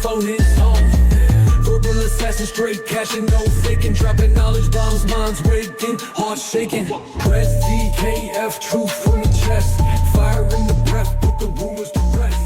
phone is home. Verbal assassin, straight cashing, no faking, dropping knowledge bombs, minds waking, heart shaking. Rez TKF, truth from the chest, fire in the breath, put the rumors to rest.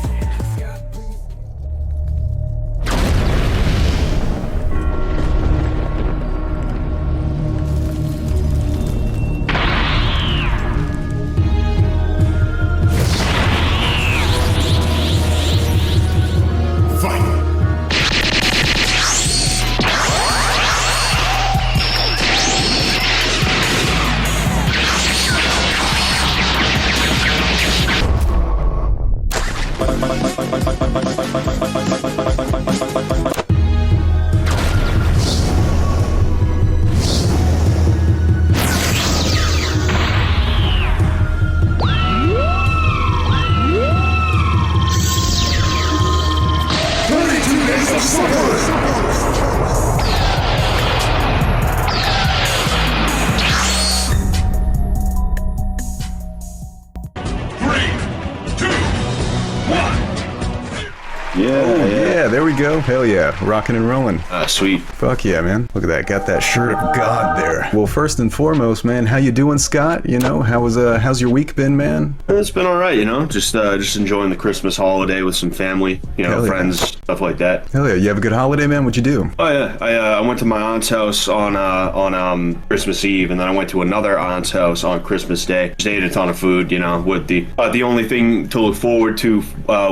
Go. Hell yeah. Rocking and rolling. Sweet. Fuck yeah, man. Look at that. Got that shirt of God there. Well, first and foremost, man, how you doing, Scott? You know, how's your week been, man? It's been all right, you know, just enjoying the Christmas holiday with some family, you know, friends, stuff like that. Hell yeah. You have a good holiday, man? What'd you do? Oh yeah. I went to my aunt's house on Christmas Eve, and then I went to another aunt's house on Christmas Day. Just ate a ton of food, you know, with the only thing to look forward to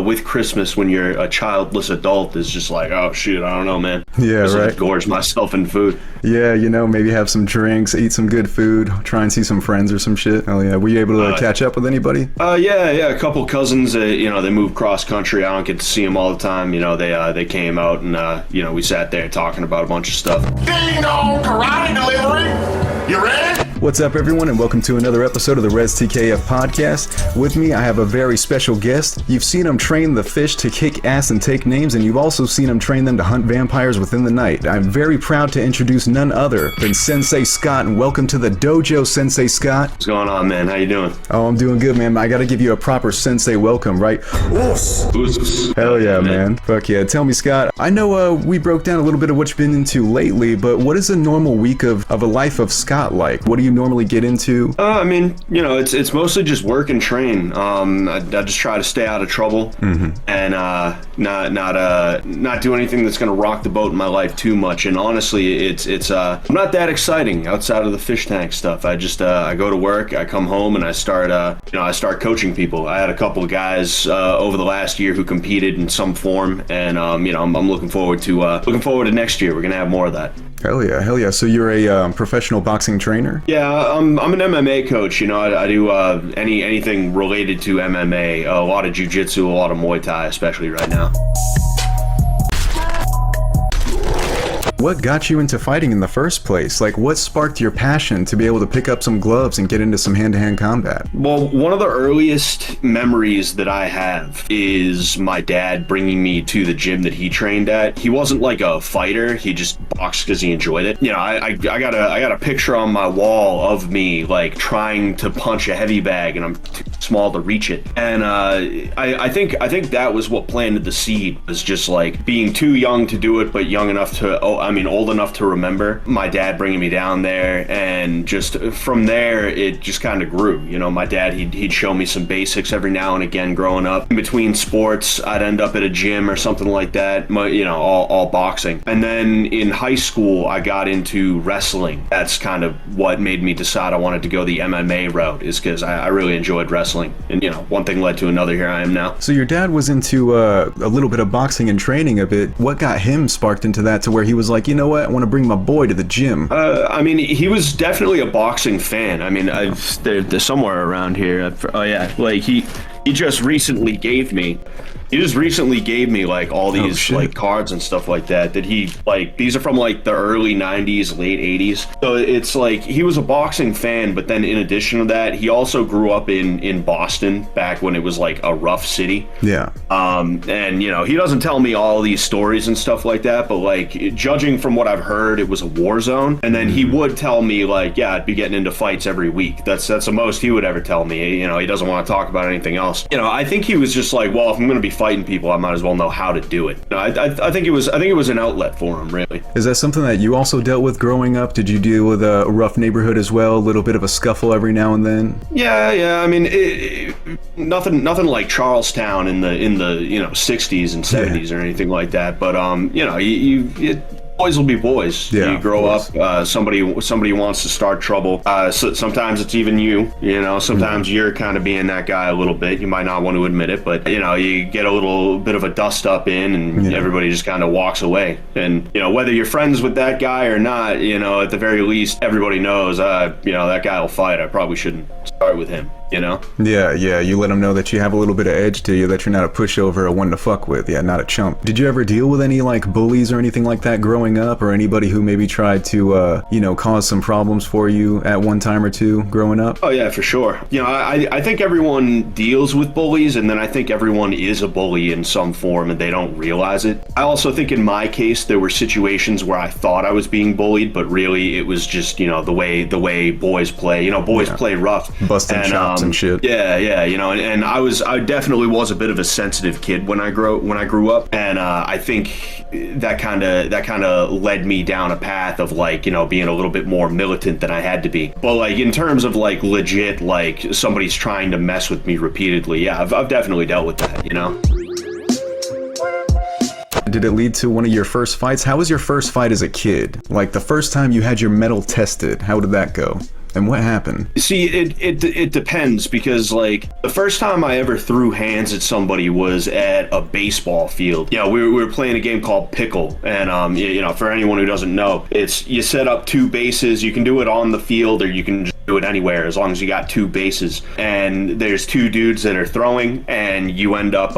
with Christmas when you're a childless adult is just like, oh shit, I don't know, man. Yeah, just right. Gorge myself in food. Yeah, you know, maybe have some drinks, eat some good food, try and see some friends or some shit. Oh yeah, were you able to catch up with anybody? Yeah, a couple cousins. You know, they moved cross country. I don't get to see them all the time. You know, they came out and you know, we sat there talking about a bunch of stuff. Ding dong, karate delivery. You ready? What's up, everyone, and welcome to another episode of the Rez TKF Podcast. With me, I have a very special guest. You've seen him train the fish to kick ass and take names, and you've also seen him train them to hunt vampires within the night. I'm very proud to introduce none other than Sensei Scott, and welcome to the dojo, Sensei Scott. What's going on, man? How you doing? Oh, I'm doing good, man. I gotta give you a proper Sensei welcome, right? Oos. Hell yeah, man. Fuck yeah. Tell me, Scott, I know we broke down a little bit of what you've been into lately, but what is a normal week of a life of Scott like? What do you normally get into? I mean, you know, it's mostly just work and train. I just try to stay out of trouble and not do anything that's gonna rock the boat in my life too much. And honestly, it's not that exciting outside of the fish tank stuff. I just I go to work, I come home, and I start coaching people. I had a couple of guys over the last year who competed in some form, and you know, I'm looking forward to next year. We're gonna have more of that. Hell yeah. So you're a professional boxing trainer? Yeah, I'm an MMA coach. You know, I do anything related to MMA, a lot of Jiu Jitsu, a lot of Muay Thai, especially right now. What got you into fighting in the first place? Like, what sparked your passion to be able to pick up some gloves and get into some hand-to-hand combat? Well, one of the earliest memories that I have is my dad bringing me to the gym that he trained at. He wasn't like a fighter, he just boxed because he enjoyed it. You know, I got a picture on my wall of me like trying to punch a heavy bag, and I'm too small to reach it. And I think that was what planted the seed, was just like being too young to do it, but young enough to old enough to remember. My dad bringing me down there, and just from there it just kind of grew. You know, my dad, he'd show me some basics every now and again growing up. In between sports, I'd end up at a gym or something like that, you know, all boxing. And then in high school, I got into wrestling. That's kind of what made me decide I wanted to go the MMA route, is because I really enjoyed wrestling. And, you know, one thing led to another. Here I am now. So your dad was into a little bit of boxing and training a bit. What got him sparked into that to where he was like, you know what, I want to bring my boy to the gym? I mean, he was definitely a boxing fan. I mean, they're somewhere around here. Oh yeah, like he just recently gave me like all these like cards and stuff like that he like, these are from like the early 90s, late 80s. So it's like he was a boxing fan, but then in addition to that, he also grew up in Boston back when it was like a rough city. Yeah. And you know, he doesn't tell me all these stories and stuff like that, but like judging from what I've heard, it was a war zone. And then he would tell me like, yeah, I'd be getting into fights every week. That's the most he would ever tell me. You know, he doesn't want to talk about anything else. You know, I think he was just like, well, if I'm going to be fighting people, I might as well know how to do it. No, I think it was an outlet for him, really. Is that something that you also dealt with growing up? Did you deal with a rough neighborhood as well? A little bit of a scuffle every now and then? Yeah. I mean, nothing like Charlestown in the 60s and 70s or anything like that. But boys will be boys. Yeah, you grow up, somebody wants to start trouble. So sometimes it's even you. Sometimes you're kind of being that guy a little bit. You might not want to admit it, but you get a little bit of a dust up in, and everybody just kind of walks away. And whether you're friends with that guy or not, at the very least, everybody knows. That guy will fight. I probably shouldn't start with him. Yeah, you let them know that you have a little bit of edge to you, that you're not a pushover or one to fuck with. Yeah, not a chump. Did you ever deal with any like bullies or anything like that growing up, or anybody who maybe tried to cause some problems for you at one time or two growing up? Oh yeah, for sure. I think everyone deals with bullies, and then I think everyone is a bully in some form and they don't realize it. I also think in my case there were situations where I thought I was being bullied, but really it was just the way boys play. Boys play rough, busting chops and shit. Yeah, and I definitely was a bit of a sensitive kid when I grew up, and I think that kind of led me down a path of being a little bit more militant than I had to be. But in terms of legit somebody's trying to mess with me repeatedly, yeah, I've definitely dealt with that. Did it lead to one of your first fights? How was your first fight as a kid? The first time you had your metal tested, how did that go? And what happened? See, it depends, because the first time I ever threw hands at somebody was at a baseball field. Yeah, we were playing a game called Pickle, and for anyone who doesn't know, it's you set up two bases. You can do it on the field, or you can just do it anywhere as long as you got two bases. And there's two dudes that are throwing, and you end up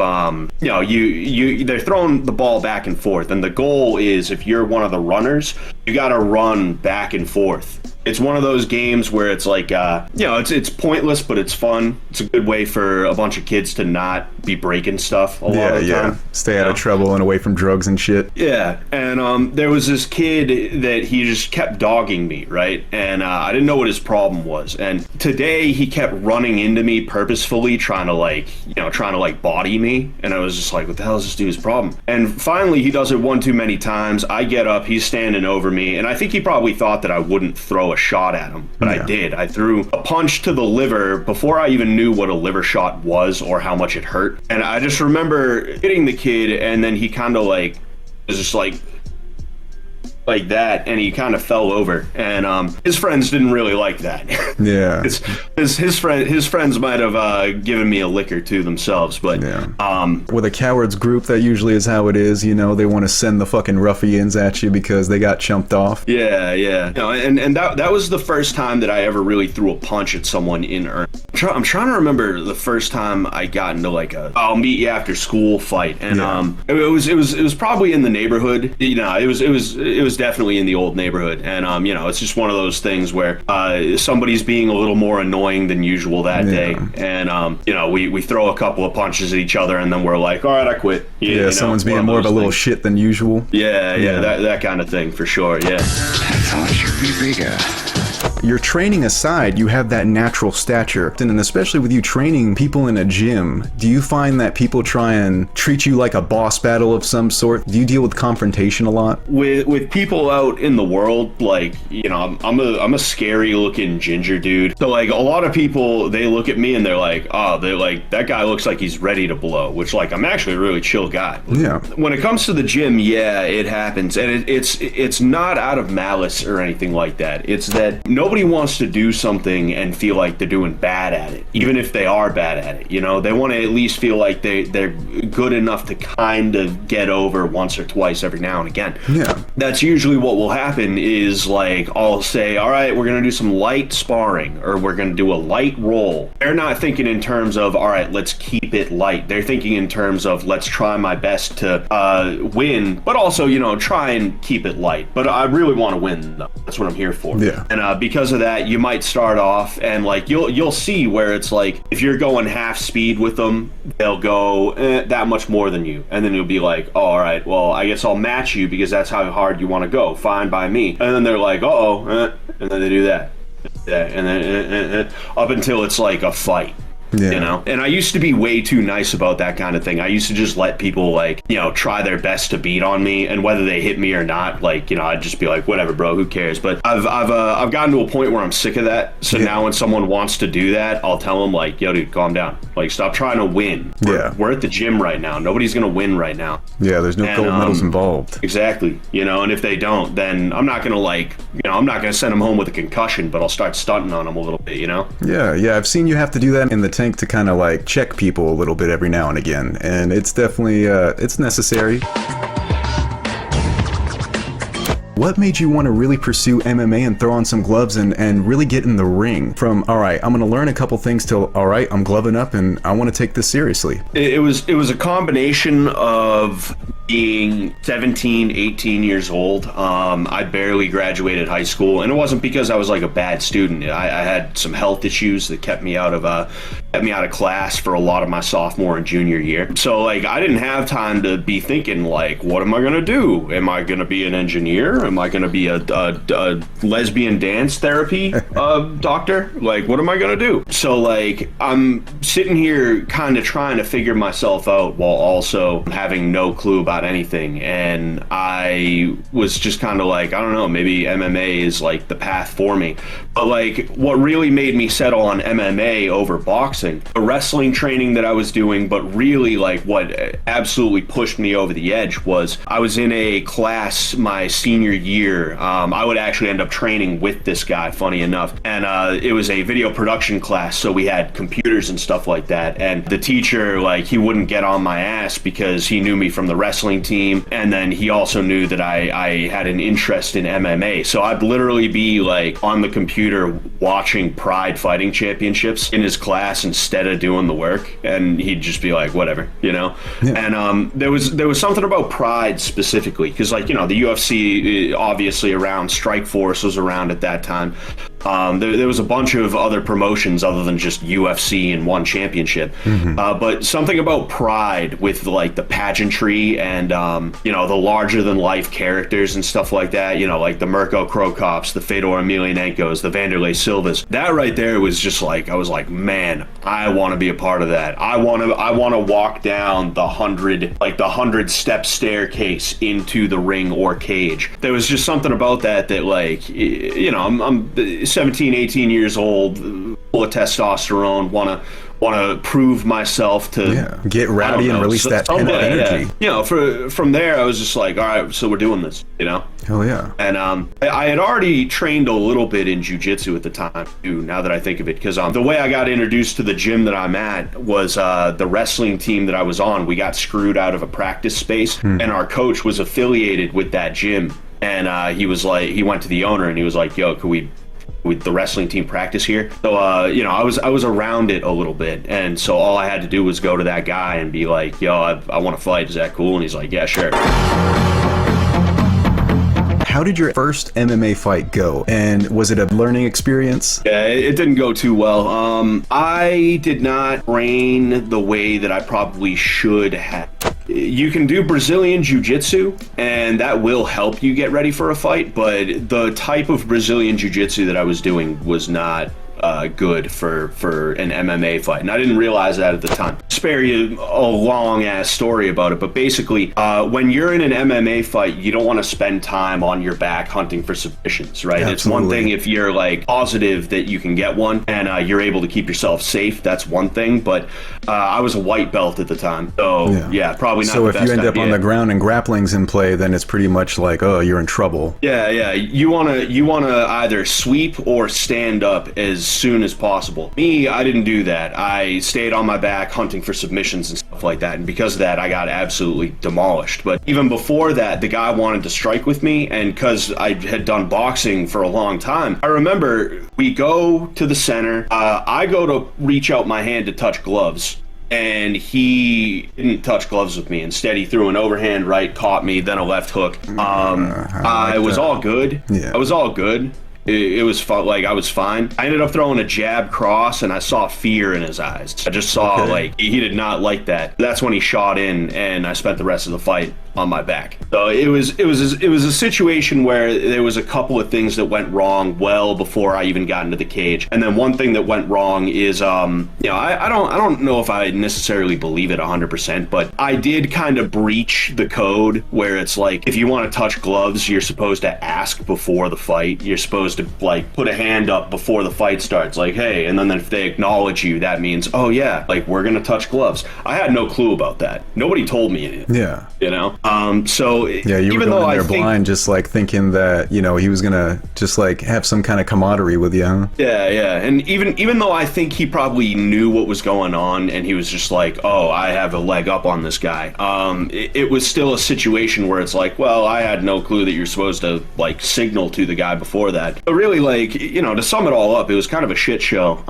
they're throwing the ball back and forth, and the goal is, if you're one of the runners, you got to run back and forth. It's one of those games where it's it's pointless, but it's fun. It's a good way for a bunch of kids to not be breaking stuff a lot of the time. Stay out of trouble and away from drugs and shit. Yeah, and there was this kid that he just kept dogging me, right? And I didn't know what his problem was. And today he kept running into me purposefully, trying to body me. And I was just like, what the hell is this dude's problem? And finally he does it one too many times. I get up, he's standing over me, and I think he probably thought that I wouldn't throw a shot at him, but I did. I threw a punch to the liver before I even knew what a liver shot was or how much it hurt. And I just remember hitting the kid, and then he kind of was just like that, and he kind of fell over, and his friends didn't really like that. Yeah. his friends might have given me a lick or two themselves, but with a cowards group, that usually is how it is. They want to send the fucking ruffians at you because they got chumped off. Yeah. And that was the first time that I ever really threw a punch at someone in earnest. I'm trying to remember the first time I got into a I'll meet you after school fight, and it was probably in the neighborhood. It was definitely in the old neighborhood, and it's just one of those things where somebody's being a little more annoying than usual that day, and we throw a couple of punches at each other, and then we're like, all right, I quit. Someone's being more of a little shit than usual. Yeah, that kind of thing, for sure. Yeah. I thought you'd be bigger. Your training aside, you have that natural stature, and especially with you training people in a gym, do you find that people try and treat you like a boss battle of some sort? Do you deal with confrontation a lot? With people out in the world, I'm a scary looking ginger dude. So a lot of people, they look at me and they're like, oh, that guy looks like he's ready to blow, which I'm actually a really chill guy. Yeah. When it comes to the gym, yeah, it happens, and it's not out of malice or anything like that. It's that nobody wants to do something and feel like they're doing bad at it, even if they are bad at it. They want to at least feel like they're good enough to kind of get over once or twice every now and again. Yeah. That's usually what will happen is I'll say, all right, we're going to do some light sparring, or we're going to do a light roll. They're not thinking in terms of, all right, let's keep it light. They're thinking in terms of, let's try my best to win, but also, try and keep it light. But I really want to win, though. That's what I'm here for. Yeah. And because of that, you might start off and you'll see where it's if you're going half speed with them, they'll go that much more than you, and then you'll be like, oh, all right, well, I guess I'll match you because that's how hard you want to go. Fine by me. And then they're like, and then they do that, and then up until it's a fight. you know? And I used to be way too nice about that kind of thing. I used to just let people, like, you know, try their best to beat on me, and whether they hit me or not, like, you know, I'd just be like, whatever, bro, who cares? But I've gotten to a point where I'm sick of that. So now when someone wants to do that, I'll tell them, like, yo, dude, calm down. Like, stop trying to win. We're at the gym right now. Nobody's gonna win right now. Yeah, there's no gold medals involved. Exactly. You know, and if they don't, then I'm not gonna, like, you know, I'm not gonna send them home with a concussion, but I'll start stunting on them a little bit, you know? Yeah, I've seen you have to do that in the tank to kind of like check people a little bit every now and again, and it's definitely it's necessary. What made you want to really pursue MMA and throw on some gloves and really get in the ring? From, all right, I'm going to learn a couple things, till, all right, I'm gloving up and I want to take this seriously? It was a combination of being 17, 18 years old. I barely graduated high school, and it wasn't because I was like a bad student. I had some health issues that kept me out of class for a lot of my sophomore and junior year. So, like, I didn't have time to be thinking, like, what am I gonna do? Am I gonna be an engineer? Am I gonna be a lesbian dance therapy doctor? Like, what am I gonna do? So, like, I'm sitting here kind of trying to figure myself out while also having no clue about anything, and I was just kind of like, I don't know, maybe MMA is like the path for me. But like, what really made me settle on MMA over boxing, the wrestling training that I was doing, but really like what absolutely pushed me over the edge was I was in a class my senior year. I would actually end up training with this guy, funny enough, and it was a video production class, so we had computers and stuff like that, and the teacher, like, he wouldn't get on my ass because he knew me from the wrestling team, and then he also knew that I had an interest in MMA. So I'd literally be like on the computer watching Pride fighting championships in his class instead of doing the work, and he'd just be like, whatever, you know? And there was something about Pride specifically, because, like, you know, the UFC obviously around, Strikeforce was around at that time. There was a bunch of other promotions other than just UFC and one championship. But something about Pride with, like, the pageantry and, you know, the larger than life characters and stuff like that, you know, like the Mirko Krokops, the Fedor Emelianenkos, the Vanderlei Silvas, that right there was just like, I was like, man, I want to be a part of that. I want to walk down the 100-step staircase into the ring or cage. There was just something about that like, you know, I'm 17, 18 years old, full of testosterone, want to prove myself to get rowdy and release that energy. You know, from there I was just like, all right, so we're doing this, you know? Hell yeah. And I had already trained a little bit in jiu-jitsu at the time too, now that I think of it, because the way I got introduced to the gym that I'm at was the wrestling team that I was on. We got screwed out of a practice space, and our coach was affiliated with that gym, and he was like, he went to the owner and he was like, yo, could we with the wrestling team practice here? So you know, I was around it a little bit, and so all I had to do was go to that guy and be like, yo, I want to fight, is that cool? And he's like, yeah, sure. How did your first MMA fight go, and was it a learning experience? Yeah, it didn't go too well. I did not train the way that I probably should have. You can do Brazilian Jiu-Jitsu, and that will help you get ready for a fight, but the type of Brazilian Jiu-Jitsu that I was doing was not good for an MMA fight, and I didn't realize that at the time. Spare you a long ass story about it, but basically when you're in an MMA fight, you don't want to spend time on your back hunting for submissions, right? Absolutely. It's one thing if you're like positive that you can get one and you're able to keep yourself safe, that's one thing, but I was a white belt at the time, so yeah probably not. So if you end up on the ground and grappling's in play, then it's pretty much like, oh, you're in trouble. Yeah, you wanna either sweep or stand up as soon as possible. Me, I didn't do that. I stayed on my back hunting for submissions and stuff like that, and because of that I got absolutely demolished. But even before that, the guy wanted to strike with me, and because I had done boxing for a long time, I remember we go to the center, I go to reach out my hand to touch gloves, and he didn't touch gloves with me. Instead, he threw an overhand right, caught me, then a left hook. I was all good. I was all good. It was fun, like I was fine. I ended up throwing a jab cross, and I saw fear in his eyes. I just saw like he did not like that. That's when he shot in, and I spent the rest of the fight on my back. So it was a situation where there was a couple of things that went wrong well before I even got into the cage. And then one thing that went wrong is, I don't know if I necessarily believe it 100%, but I did kind of breach the code where it's like, if you want to touch gloves, you're supposed to ask before the fight. You're supposed to like put a hand up before the fight starts, like, hey, and then if they acknowledge you, that means, oh yeah, like we're gonna touch gloves. I had no clue about that. Nobody told me anything. Yeah. You know? So yeah, you were going in there blind, just like thinking that, you know, he was gonna just like have some kind of camaraderie with you, huh? Yeah. And even though I think he probably knew what was going on and he was just like, oh, I have a leg up on this guy. It was still a situation where it's like, well, I had no clue that you're supposed to like signal to the guy before that. But really, like, you know, to sum it all up, it was kind of a shit show.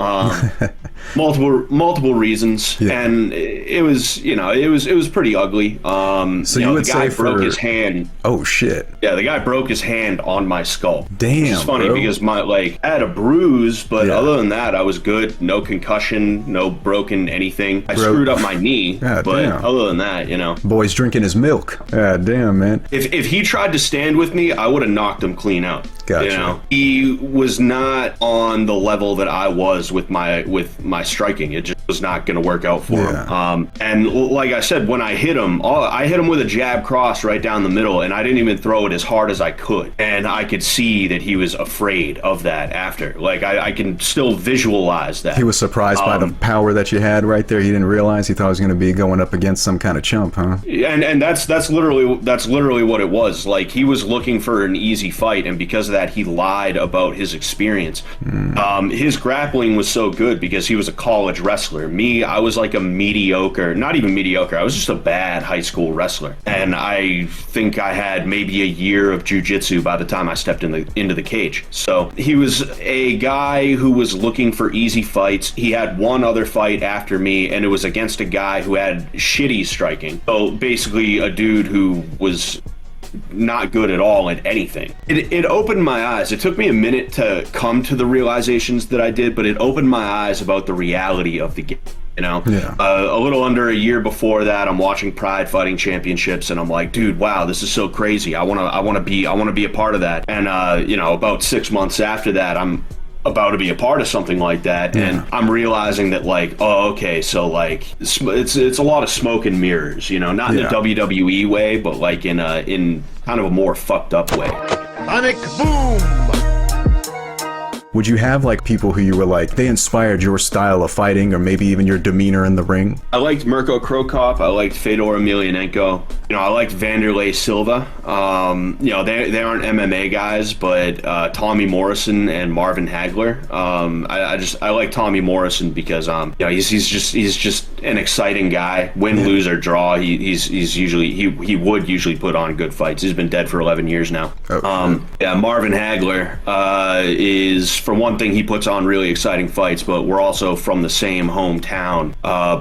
Multiple reasons, yeah. And it was pretty ugly. So you would the guy say broke his hand. Oh shit! Yeah, the guy broke his hand on my skull. Damn, which is funny, bro. because I had a bruise, but other than that, I was good. No concussion, no broken anything. I screwed up my knee, but other than that, you know. Boy's drinking his milk. God damn, man. If he tried to stand with me, I would have knocked him clean out. Gotcha. You know, he was not on the level that I was with my striking. It just was not going to work out for him. And like I said, when I hit him with a jab cross right down the middle, and I didn't even throw it as hard as I could. And I could see that he was afraid of that after. Like I can still visualize that. He was surprised by the power that you had right there. He didn't realize. He thought he was going to be going up against some kind of chump, huh? And that's literally what it was. Like, he was looking for an easy fight, and because of that, he lied about his experience. His grappling was so good because he was a college wrestler. Me, I was like a mediocre, not even mediocre, I was just a bad high school wrestler. And I think I had maybe a year of jiu-jitsu by the time I stepped into the cage. So he was a guy who was looking for easy fights. He had one other fight after me, and it was against a guy who had shitty striking. So basically a dude who was not good at all at anything. It opened my eyes. It took me a minute to come to the realizations that I did, but it opened my eyes about the reality of the game. You know, a little under a year before that, I'm watching Pride Fighting Championships, and I'm like, dude, wow, this is so crazy. I want to be a part of that. And about 6 months after that, I'm about to be a part of something like that, and I'm realizing that, like, oh, okay, so like it's a lot of smoke and mirrors, you know, not in a WWE way, but like in kind of a more fucked up way. Sonic boom. Would you have like people who you were like, they inspired your style of fighting, or maybe even your demeanor in the ring? I liked Mirko Krokop. I liked Fedor Emelianenko. You know, I liked Vanderlei Silva. They aren't MMA guys, but Tommy Morrison and Marvin Hagler. I like Tommy Morrison because he's just an exciting guy. Win, lose or draw, he would usually put on good fights. He's been dead for 11 years now. Marvin Hagler is, for one thing, he puts on really exciting fights, but we're also from the same hometown,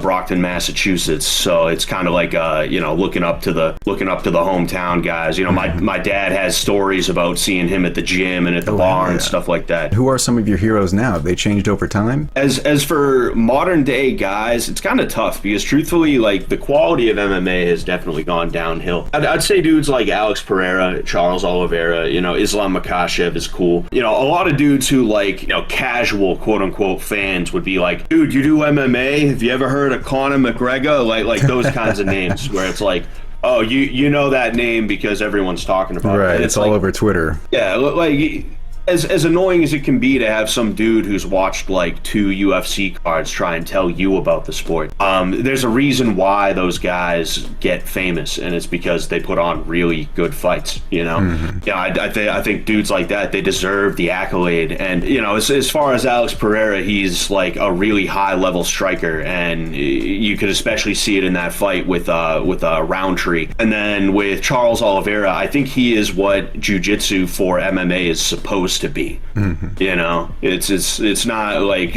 Brockton, Massachusetts. So it's kind of like looking up to the hometown guys. You know, my dad has stories about seeing him at the gym and at the bar and stuff like that. Who are some of your heroes now? Have they changed over time? As for modern day guys, it's kind of tough because truthfully, like, the quality of MMA has definitely gone downhill. I'd say dudes like Alex Pereira, Charles Oliveira, Islam Makhachev is cool. A lot of dudes who, like, casual quote unquote fans would be like, dude, you do MMA? Have you ever heard of Conor McGregor? Like those kinds of names where it's like, oh, you know that name because everyone's talking about it. Right, it's all over Twitter. Yeah, like, as annoying as it can be to have some dude who's watched like 2 UFC cards try and tell you about the sport, there's a reason why those guys get famous, and it's because they put on really good fights. I think dudes like that, they deserve the accolade. And as far as Alex Pereira, he's like a really high level striker, and you could especially see it in that fight with Roundtree. And then with Charles Oliveira, I think he is what jiu-jitsu for MMA is supposed to be. It's not like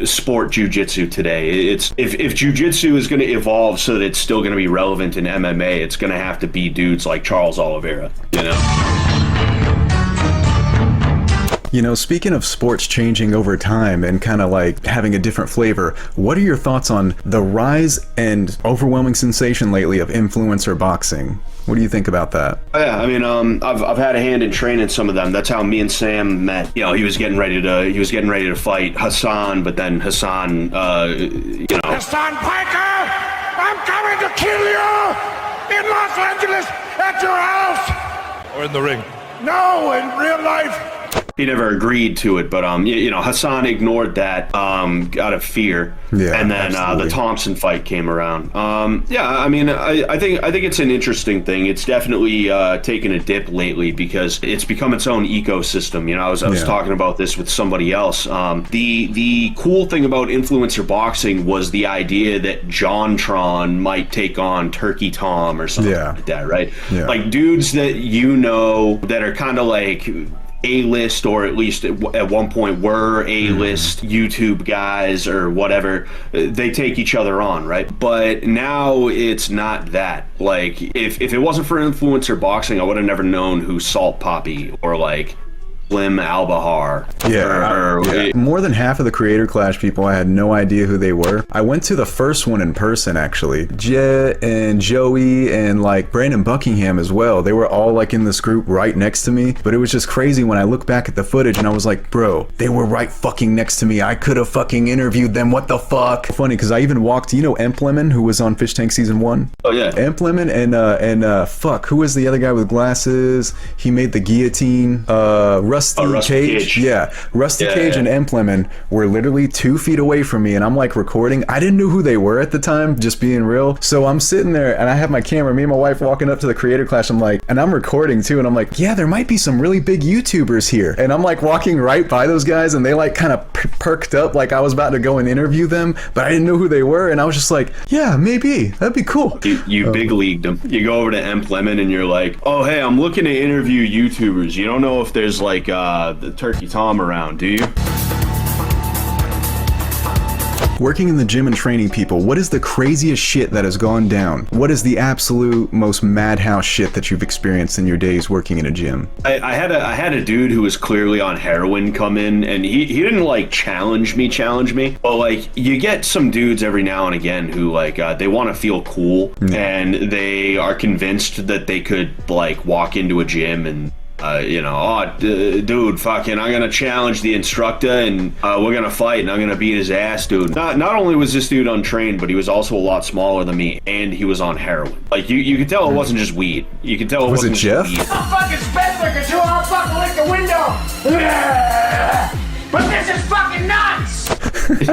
sport jiu-jitsu today. It's if jiu-jitsu is going to evolve so that it's still going to be relevant in MMA, it's going to have to be dudes like Charles Oliveira. You know, speaking of sports changing over time and kind of like having a different flavor, what are your thoughts on the rise and overwhelming sensation lately of influencer boxing? What do you think about that? Yeah, I mean, I've had a hand in training some of them. That's how me and Sam met. You know, he was getting ready to fight Hassan, but then Hassan, you know. Hassan Piker, I'm coming to kill you in Los Angeles at your house. Or in the ring. No, in real life. He never agreed to it, but you know, Hassan ignored that out of fear. Yeah, and then the Thompson fight came around. Yeah, I mean, I think it's an interesting thing. It's definitely taken a dip lately because it's become its own ecosystem. You know, I was talking about this with somebody else. The cool thing about influencer boxing was the idea that JonTron might take on Turkey Tom or something like that, right? Yeah. Like dudes that you know that are kind of like A-list, or at least at one point were A-list YouTube guys or whatever. They take each other on, right? But now it's not that. Like, if it wasn't for influencer boxing, I would have never known who Salt Poppy or like Slim Albahar. More than half of the Creator Clash people, I had no idea who they were. I went to the first one in person, actually. Jet and Joey and like Brandon Buckingham as well. They were all like in this group right next to me. But it was just crazy when I look back at the footage and I was like, bro, they were right fucking next to me. I could have fucking interviewed them. What the fuck? Funny, because I even walked, you know, Emp Lemon, who was on Fish Tank Season 1? Oh, yeah. Emp Lemon and fuck, who was the other guy with glasses? He made the guillotine. Rusty Cage. Yeah, Rusty Cage and Emp Lemon were literally 2 feet away from me, and I'm like recording. I didn't know who they were at the time, just being real. So I'm sitting there and I have my camera, me and my wife walking up to the Creator Clash. I'm like, and I'm recording too, and I'm like, yeah, there might be some really big YouTubers here. And I'm like walking right by those guys, and they like kind of perked up like I was about to go and interview them, but I didn't know who they were, and I was just like, yeah, maybe that'd be cool. You big leagued them. You go over to Emp Lemon and you're like, oh hey, I'm looking to interview YouTubers. You don't know if there's like the Turkey Tom around, do you? Working in the gym and training people, what is the craziest shit that has gone down? What is the absolute most madhouse shit that you've experienced in your days working in a gym? I had a dude who was clearly on heroin come in, and he didn't like challenge me, but like you get some dudes every now and again who like they want to feel cool, and they are convinced that they could like walk into a gym and you know, dude, fucking, I'm gonna challenge the instructor and we're gonna fight and I'm gonna beat his ass, dude. Not only was this dude untrained, but he was also a lot smaller than me, and he was on heroin. Like, you could tell it wasn't just weed. You could tell it wasn't just Jeff? weed. I'm fucking Spencer, too. I'll fucking lick the window. But this is fucking nuts.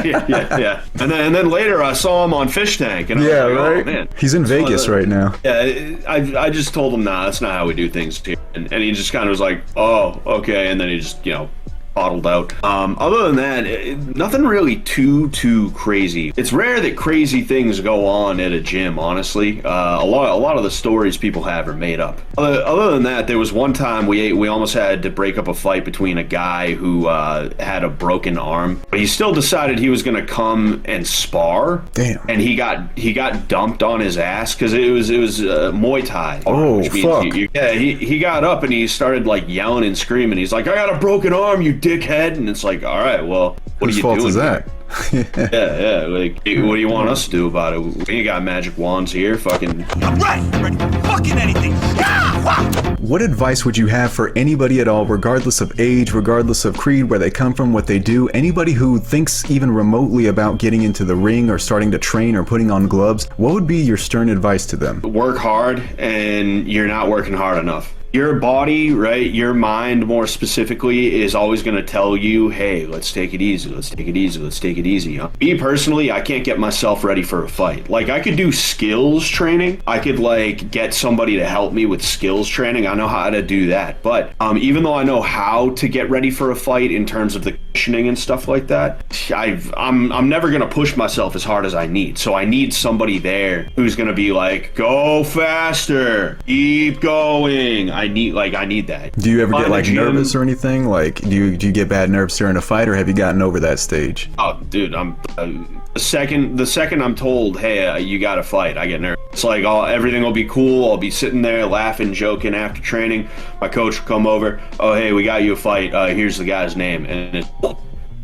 yeah. And then later I saw him on Fishtank, and I was like, right? Oh, man. He's in Vegas right now. Yeah, I just told him, nah, that's not how we do things here. And he just kind of was like, oh, okay, and then he just, you know, bottled out. Other than that, nothing really too crazy. It's rare that crazy things go on at a gym, honestly. A lot of the stories people have are made up. Other than that, there was one time we almost had to break up a fight between a guy who had a broken arm, but he still decided he was going to come and spar. Damn. And he got dumped on his ass because it was Muay Thai. Oh, which means fuck. he got up and he started like yelling and screaming. He's like, I got a broken arm, you dickhead. And it's like, all right, well, what Whose are you fault doing is that? yeah, like, what do you want us to do about it? We ain't got magic wands here, fucking. I'm right. I'm ready for fucking anything. What advice would you have for anybody at all, regardless of age, regardless of creed, where they come from, what they do, anybody who thinks even remotely about getting into the ring or starting to train or putting on gloves? What would be your stern advice to them? Work hard, and you're not working hard enough. Your body, right, your mind more specifically, is always going to tell you, hey, let's take it easy, let's take it easy, let's take it easy. Me personally, I can't get myself ready for a fight. Like, I could do skills training. I could like get somebody to help me with skills training. I know how to do that. But even though I know how to get ready for a fight in terms of the conditioning and stuff like that, I'm never going to push myself as hard as I need. So I need somebody there who's going to be like, go faster, keep going. I need that. Do you ever get like nervous or anything? Like, do you get bad nerves during a fight, or have you gotten over that stage? Oh, dude, The second I'm told, hey, you got to fight, I get nervous. It's like, everything will be cool. I'll be sitting there laughing, joking after training. My coach will come over. Oh, hey, we got you a fight. Here's the guy's name, and it's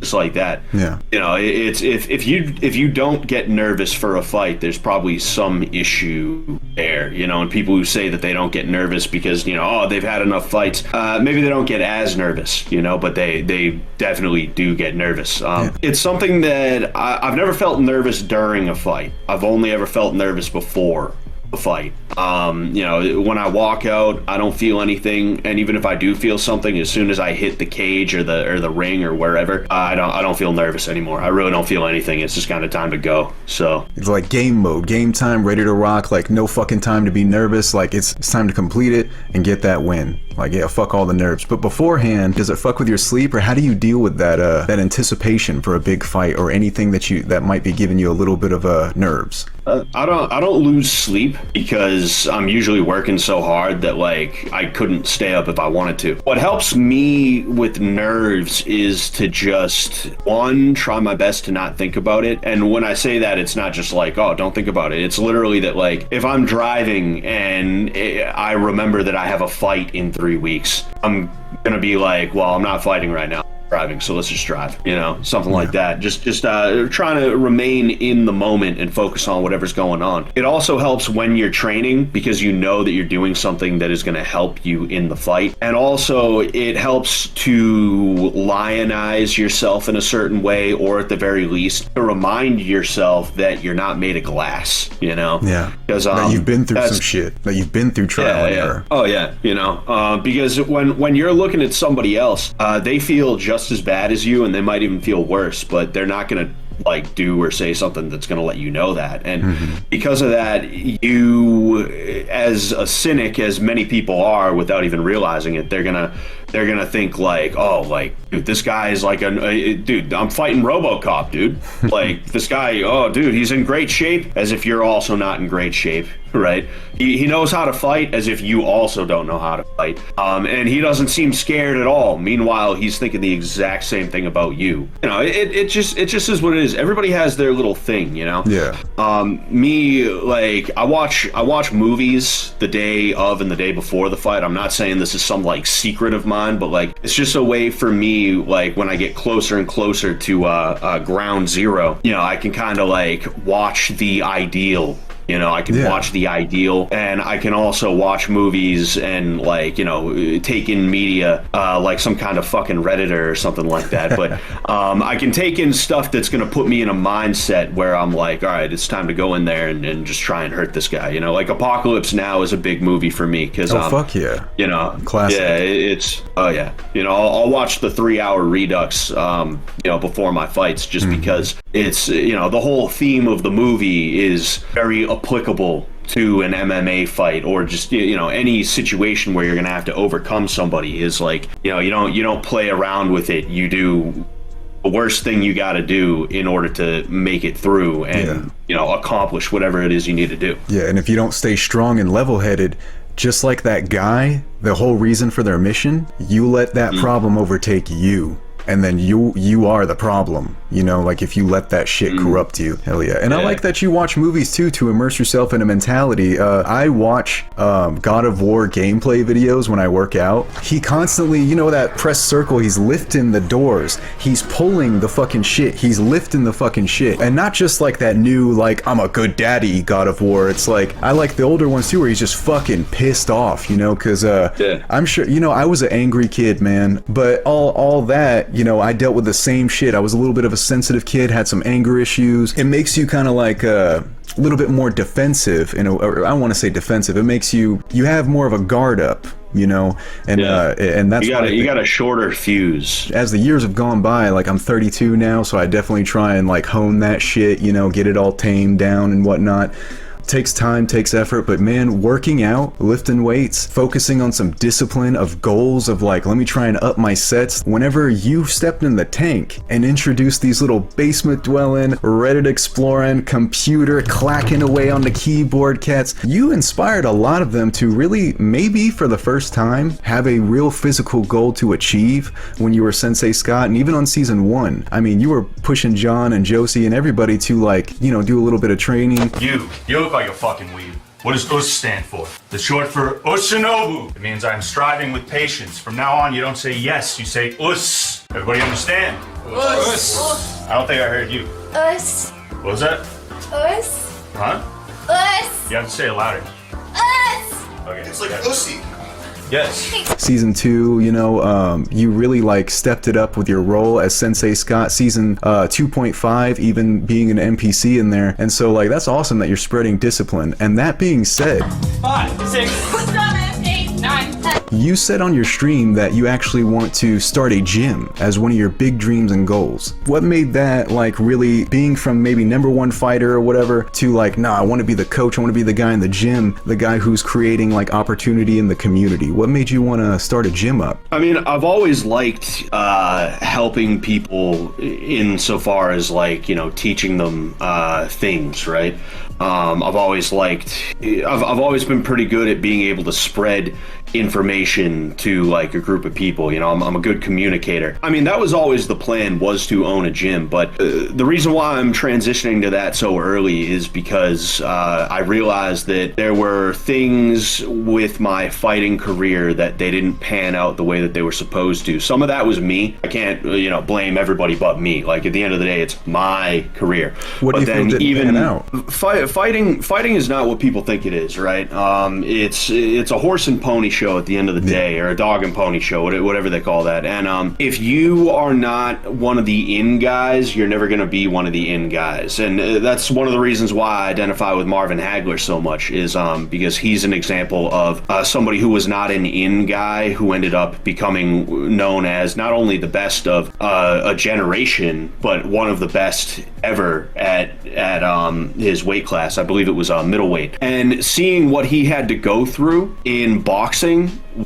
just like that. Yeah. You know, it's if you don't get nervous for a fight, there's probably some issue there. You know, and people who say that they don't get nervous because, you know, they've had enough fights, maybe they don't get as nervous, you know, but they definitely do get nervous. It's something that I've never felt nervous during a fight. I've only ever felt nervous before a fight. You know, when I walk out, I don't feel anything, and even if I do feel something, as soon as I hit the cage or the ring or wherever, I don't feel nervous anymore. I really don't feel anything. It's just kind of time to go. So it's like game mode, game time, ready to rock. Like no fucking time to be nervous. Like it's time to complete it and get that win. Like, yeah, fuck all the nerves. But beforehand, does it fuck with your sleep, or how do you deal with that anticipation for a big fight or anything that might be giving you a little bit of nerves? I don't lose sleep because I'm usually working so hard that like I couldn't stay up if I wanted to. What helps me with nerves is to just try my best to not think about it. And when I say that, it's not just like, oh, don't think about it. It's literally that like if I'm driving and I remember that I have a fight in 3 weeks, I'm gonna be like, well, I'm not fighting right now, driving, so let's just drive, you know, something like that. Just trying to remain in the moment and focus on whatever's going on. It also helps when you're training because you know that you're doing something that is going to help you in the fight. And also it helps to lionize yourself in a certain way, or at the very least to remind yourself that you're not made of glass, you know? Yeah. Because that you've been through some shit, that you've been through trial and error. Oh yeah, you know, because when you're looking at somebody else, they feel just as bad as you, and they might even feel worse, but they're not gonna like do or say something that's gonna let you know that. And because of that, you, as a cynic as many people are without even realizing it, they're gonna think like, oh, like, dude, this guy is like dude, I'm fighting RoboCop, dude. Like, this guy, oh, dude, he's in great shape, as if you're also not in great shape, right? He knows how to fight, as if you also don't know how to fight. And he doesn't seem scared at all. Meanwhile, he's thinking the exact same thing about you. You know, it just is what it is. Everybody has their little thing, you know? Yeah. Me, like, I watch movies the day of and the day before the fight. I'm not saying this is some like secret of mine, but like it's just a way for me, like when I get closer and closer to ground zero, you know, I can kind of like watch the ideal. You know, I can watch The Ideal, and I can also watch movies and, like, you know, take in media, like some kind of fucking Redditor or something like that. But I can take in stuff that's going to put me in a mindset where I'm like, all right, it's time to go in there and just try and hurt this guy. You know, like Apocalypse Now is a big movie for me because, fuck yeah, you know, classic. Yeah, you know, I'll watch the 3-hour Redux, you know, before my fights just because it's, you know, the whole theme of the movie is very applicable to an MMA fight, or just, you know, any situation where you're gonna have to overcome somebody. Is like, you know, you don't play around with it. You do the worst thing you got to do in order to make it through and you know, accomplish whatever it is you need to do. Yeah, and if you don't stay strong and level-headed, just like that guy, the whole reason for their mission, you let that problem overtake you. And then you are the problem, you know, like if you let that shit corrupt you. Hell yeah. And I like that you watch movies too to immerse yourself in a mentality. I watch God of War gameplay videos when I work out. He constantly, you know, that press circle, he's lifting the doors, he's pulling the fucking shit, he's lifting the fucking shit. And not just like that new, like, I'm a good daddy God of War. It's like, I like the older ones too, where he's just fucking pissed off, you know, because I'm sure, you know, I was an angry kid, man, but all that, you know, I dealt with the same shit. I was a little bit of a sensitive kid, had some anger issues. It makes you kind of like a little bit more defensive, or I don't want to say defensive. It makes you have more of a guard up, you know, and that's you got a shorter fuse. As the years have gone by, like I'm 32 now, so I definitely try and like hone that shit, you know, get it all tamed down and whatnot. Takes time, takes effort, but man, working out, lifting weights, focusing on some discipline of goals of like, let me try and up my sets. Whenever you stepped in the tank and introduced these little basement dwelling, Reddit exploring, computer clacking away on the keyboard cats, you inspired a lot of them to really, maybe for the first time, have a real physical goal to achieve when you were Sensei Scott. And even on season 1, I mean, you were pushing John and Josie and everybody to like, you know, do a little bit of training. You look like a fucking weeb. What does US stand for? It's short for Ushinobu. It means I'm striving with patience. From now on, you don't say yes, you say us. Everybody understand? Us. I don't think I heard you. Us. What was that? Us. Huh? Us. You have to say it louder. Us. Okay. It's like pussy. Yes. Season 2, you know, you really like stepped it up with your role as Sensei Scott. Season 2.5, even being an NPC in there. And so like, that's awesome that you're spreading discipline. And that being said, 5, 6, 7, 8, 9, 10. you said on your stream that you actually want to start a gym as one of your big dreams and goals. What made that like really being from maybe #1 fighter or whatever to like, nah, I want to be the coach, I want to be the guy in the gym, the guy who's creating like opportunity in the community? What made you want to start a gym up? I mean, I've always liked helping people insofar as like, you know, teaching them things, right? I've always been pretty good at being able to spread information to like a group of people. You know, I'm a good communicator. I mean, that was always the plan, was to own a gym, but the reason why I'm transitioning to that so early is because I realized that there were things with my fighting career that they didn't pan out the way that they were supposed to. Some of that was me. I can't, you know, blame everybody but me. Like at the end of the day, it's my career. What do you feel didn't pan out? Fighting is not what people think it is, right? It's a horse and pony show at the end of the day, or a dog and pony show, whatever they call that. And if you are not one of the in guys, you're never going to be one of the in guys. And that's one of the reasons why I identify with Marvin Hagler so much, is because he's an example of somebody who was not an in guy who ended up becoming known as not only the best of a generation, but one of the best ever at his weight class. I believe it was middleweight. And seeing what he had to go through in boxing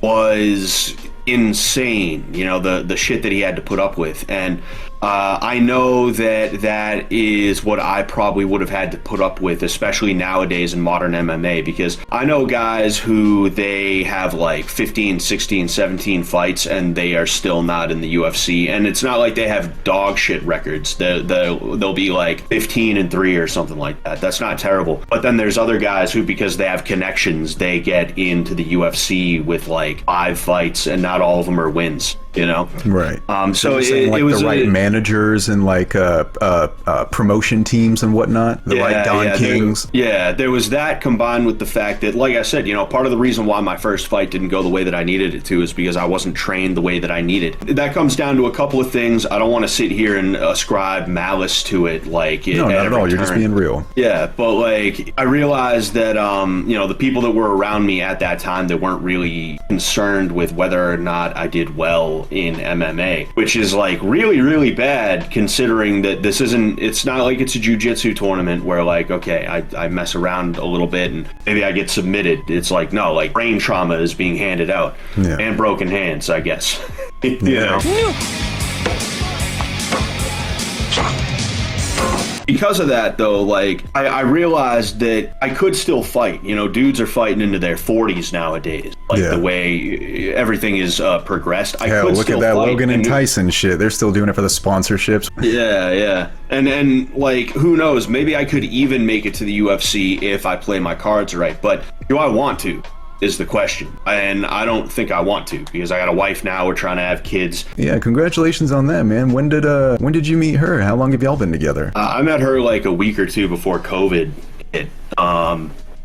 was insane, you know, the shit that he had to put up with. And I know that is what I probably would have had to put up with, especially nowadays in modern MMA, because I know guys who they have like 15, 16, 17 fights and they are still not in the UFC. And it's not like they have dog shit records. They'll be like 15-3 or something like that. That's not terrible. But then there's other guys who, because they have connections, they get into the UFC with like 5 fights and not all of them are wins. You know, right? So it was the right managers and like promotion teams and whatnot. The right Don Kings. There was that, combined with the fact that, like I said, you know, part of the reason why my first fight didn't go the way that I needed it to is because I wasn't trained the way that I needed. That comes down to a couple of things. I don't want to sit here and ascribe malice to it. Like, no, not at all. You're just being real. Yeah, but like I realized that you know, the people that were around me at that time, that weren't really concerned with whether or not I did well in MMA, which is like really, really bad, considering that this isn't, it's not like it's a jiu-jitsu tournament where like, okay, I mess around a little bit and maybe I get submitted. It's like, no, like brain trauma is being handed out, and broken hands, I guess. You know? Because of that, though, like, I realized that I could still fight. You know, dudes are fighting into their 40s nowadays. Like, the way everything is progressed. Hell, look at that Logan and Tyson shit. They're still doing it for the sponsorships. Yeah. And like, who knows? Maybe I could even make it to the UFC if I play my cards right. But do I want to? Is the question. And I don't think I want to, because I got a wife now. We're trying to have kids. Yeah, congratulations on that, man. When did you meet her? How long have y'all been together? I met her like a week or two before COVID hit.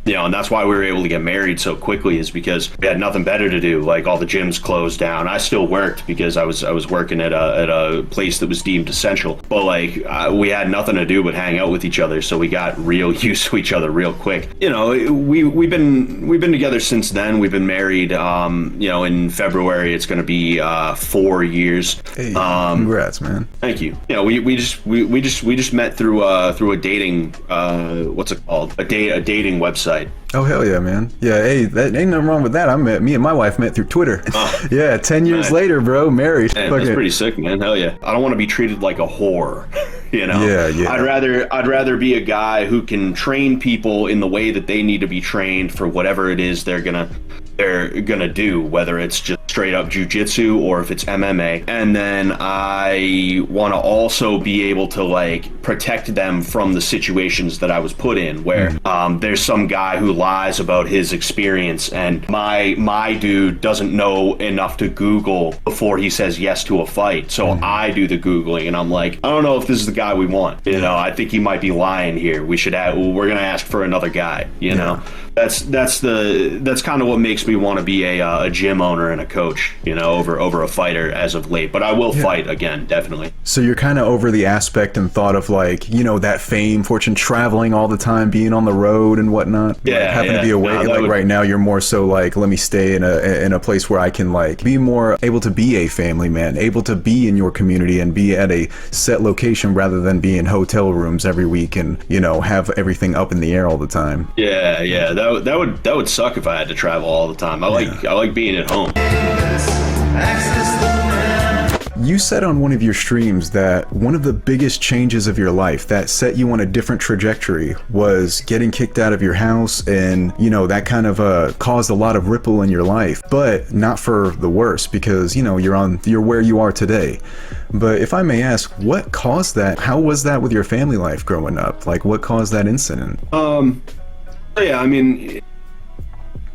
And that's why we were able to get married so quickly, is because we had nothing better to do. Like, all the gyms closed down. I still worked because I was working at a place that was deemed essential, but like we had nothing to do but hang out with each other, so we got real used to each other real quick. We've been together since then. We've been married. In February it's going to be 4 years. Hey, congrats, man. Thank you. We just met through a dating what's it called? A dating website. Oh, hell yeah, man. Yeah, hey, that ain't nothing wrong with that. Me and my wife met through Twitter. Yeah, 10 years later, bro, married. Man, that's pretty sick, man. Hell yeah. I don't want to be treated like a whore. Yeah. I'd rather be a guy who can train people in the way that they need to be trained for whatever it is they're gonna do, whether it's just straight up jiu-jitsu or if it's MMA. And then I want to also be able to like protect them from the situations that I was put in, where there's some guy who lies about his experience, and my dude doesn't know enough to Google before he says yes to a fight. So I do the Googling, and I'm like, I don't know if this is the guy we want. I think he might be lying here. We're gonna ask for another guy. That's kind of what makes me want to be a gym owner and a coach, over a fighter as of late. But I will fight again, definitely. So you're kind of over the aspect and thought of like, that fame, fortune, traveling all the time, being on the road and whatnot. Having to be away. Right now, you're more so like, let me stay in a place where I can like be more able to be a family man, able to be in your community and be at a set location rather than be in hotel rooms every week and have everything up in the air all the time. Yeah. That would suck if I had to travel all the time. I like being at home. You said on one of your streams that one of the biggest changes of your life that set you on a different trajectory was getting kicked out of your house, and that kind of caused a lot of ripple in your life, but not for the worse, because you're where you are today. But if I may ask, what caused that? How was that with your family life growing up? Like, what caused that incident? Yeah, I mean,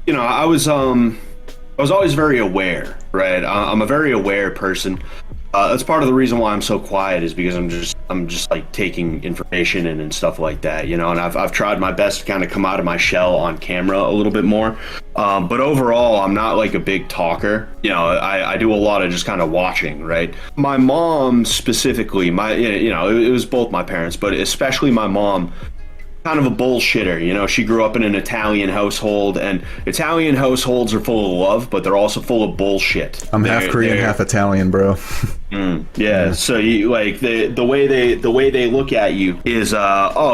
I was always very aware, right? I'm a very aware person. That's part of the reason why I'm so quiet, is because I'm just like taking information in and stuff like that, and I've tried my best to kind of come out of my shell on camera a little bit more. But overall, I'm not like a big talker. I do a lot of just kind of watching, right? My mom specifically, it was both my parents, but especially my mom, kind of a bullshitter. She grew up in an Italian household, and Italian households are full of love, but they're also full of bullshit. I'm half Korean, half Italian, bro. Yeah. So you like the way they look at you is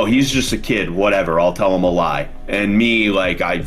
he's just a kid, whatever, I'll tell him a lie. And me, like, I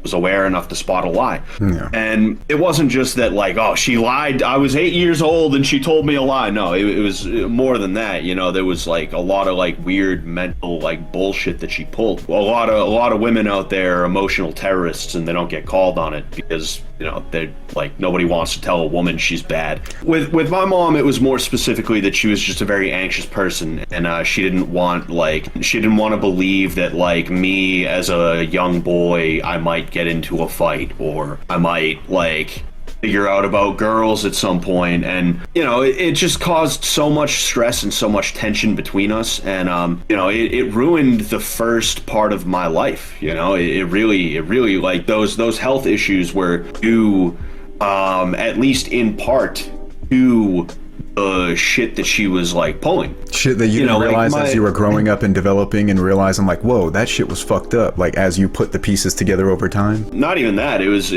was aware enough to spot a lie. Yeah. And it wasn't just that, like, she lied. I was 8 years old and she told me a lie. No, it was more than that. There was like a lot of like weird mental like bullshit that she pulled. A lot of women out there are emotional terrorists, and they don't get called on it because they're like, nobody wants to tell a woman she's bad. With my mom, it was more specifically that she was just a very anxious person, and she didn't want to believe that like me as a young boy, I might get into a fight, or I might like figure out about girls at some point. And it just caused so much stress and so much tension between us, and it ruined the first part of my life. It really like those health issues were due at least in part to the shit that she was like pulling. Shit that you didn't realize as you were growing up and developing and realizing like, whoa, that shit was fucked up, like as you put the pieces together over time? Not even that. It was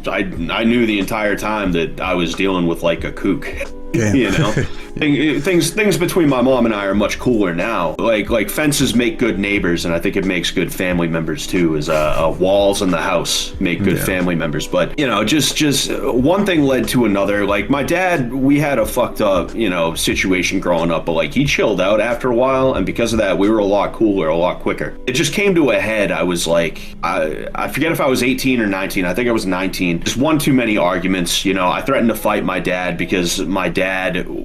I knew the entire time that I was dealing with like a kook. Things between my mom and I are much cooler now. Like fences make good neighbors, and I think it makes good family members too. Is walls in the house make good family members. But just one thing led to another. Like my dad, we had a fucked up situation growing up, but like he chilled out after a while, and because of that, we were a lot cooler, a lot quicker. It just came to a head. I was like, I forget if I was 18 or 19. I think I was 19. Just one too many arguments. I threatened to fight my dad because my dad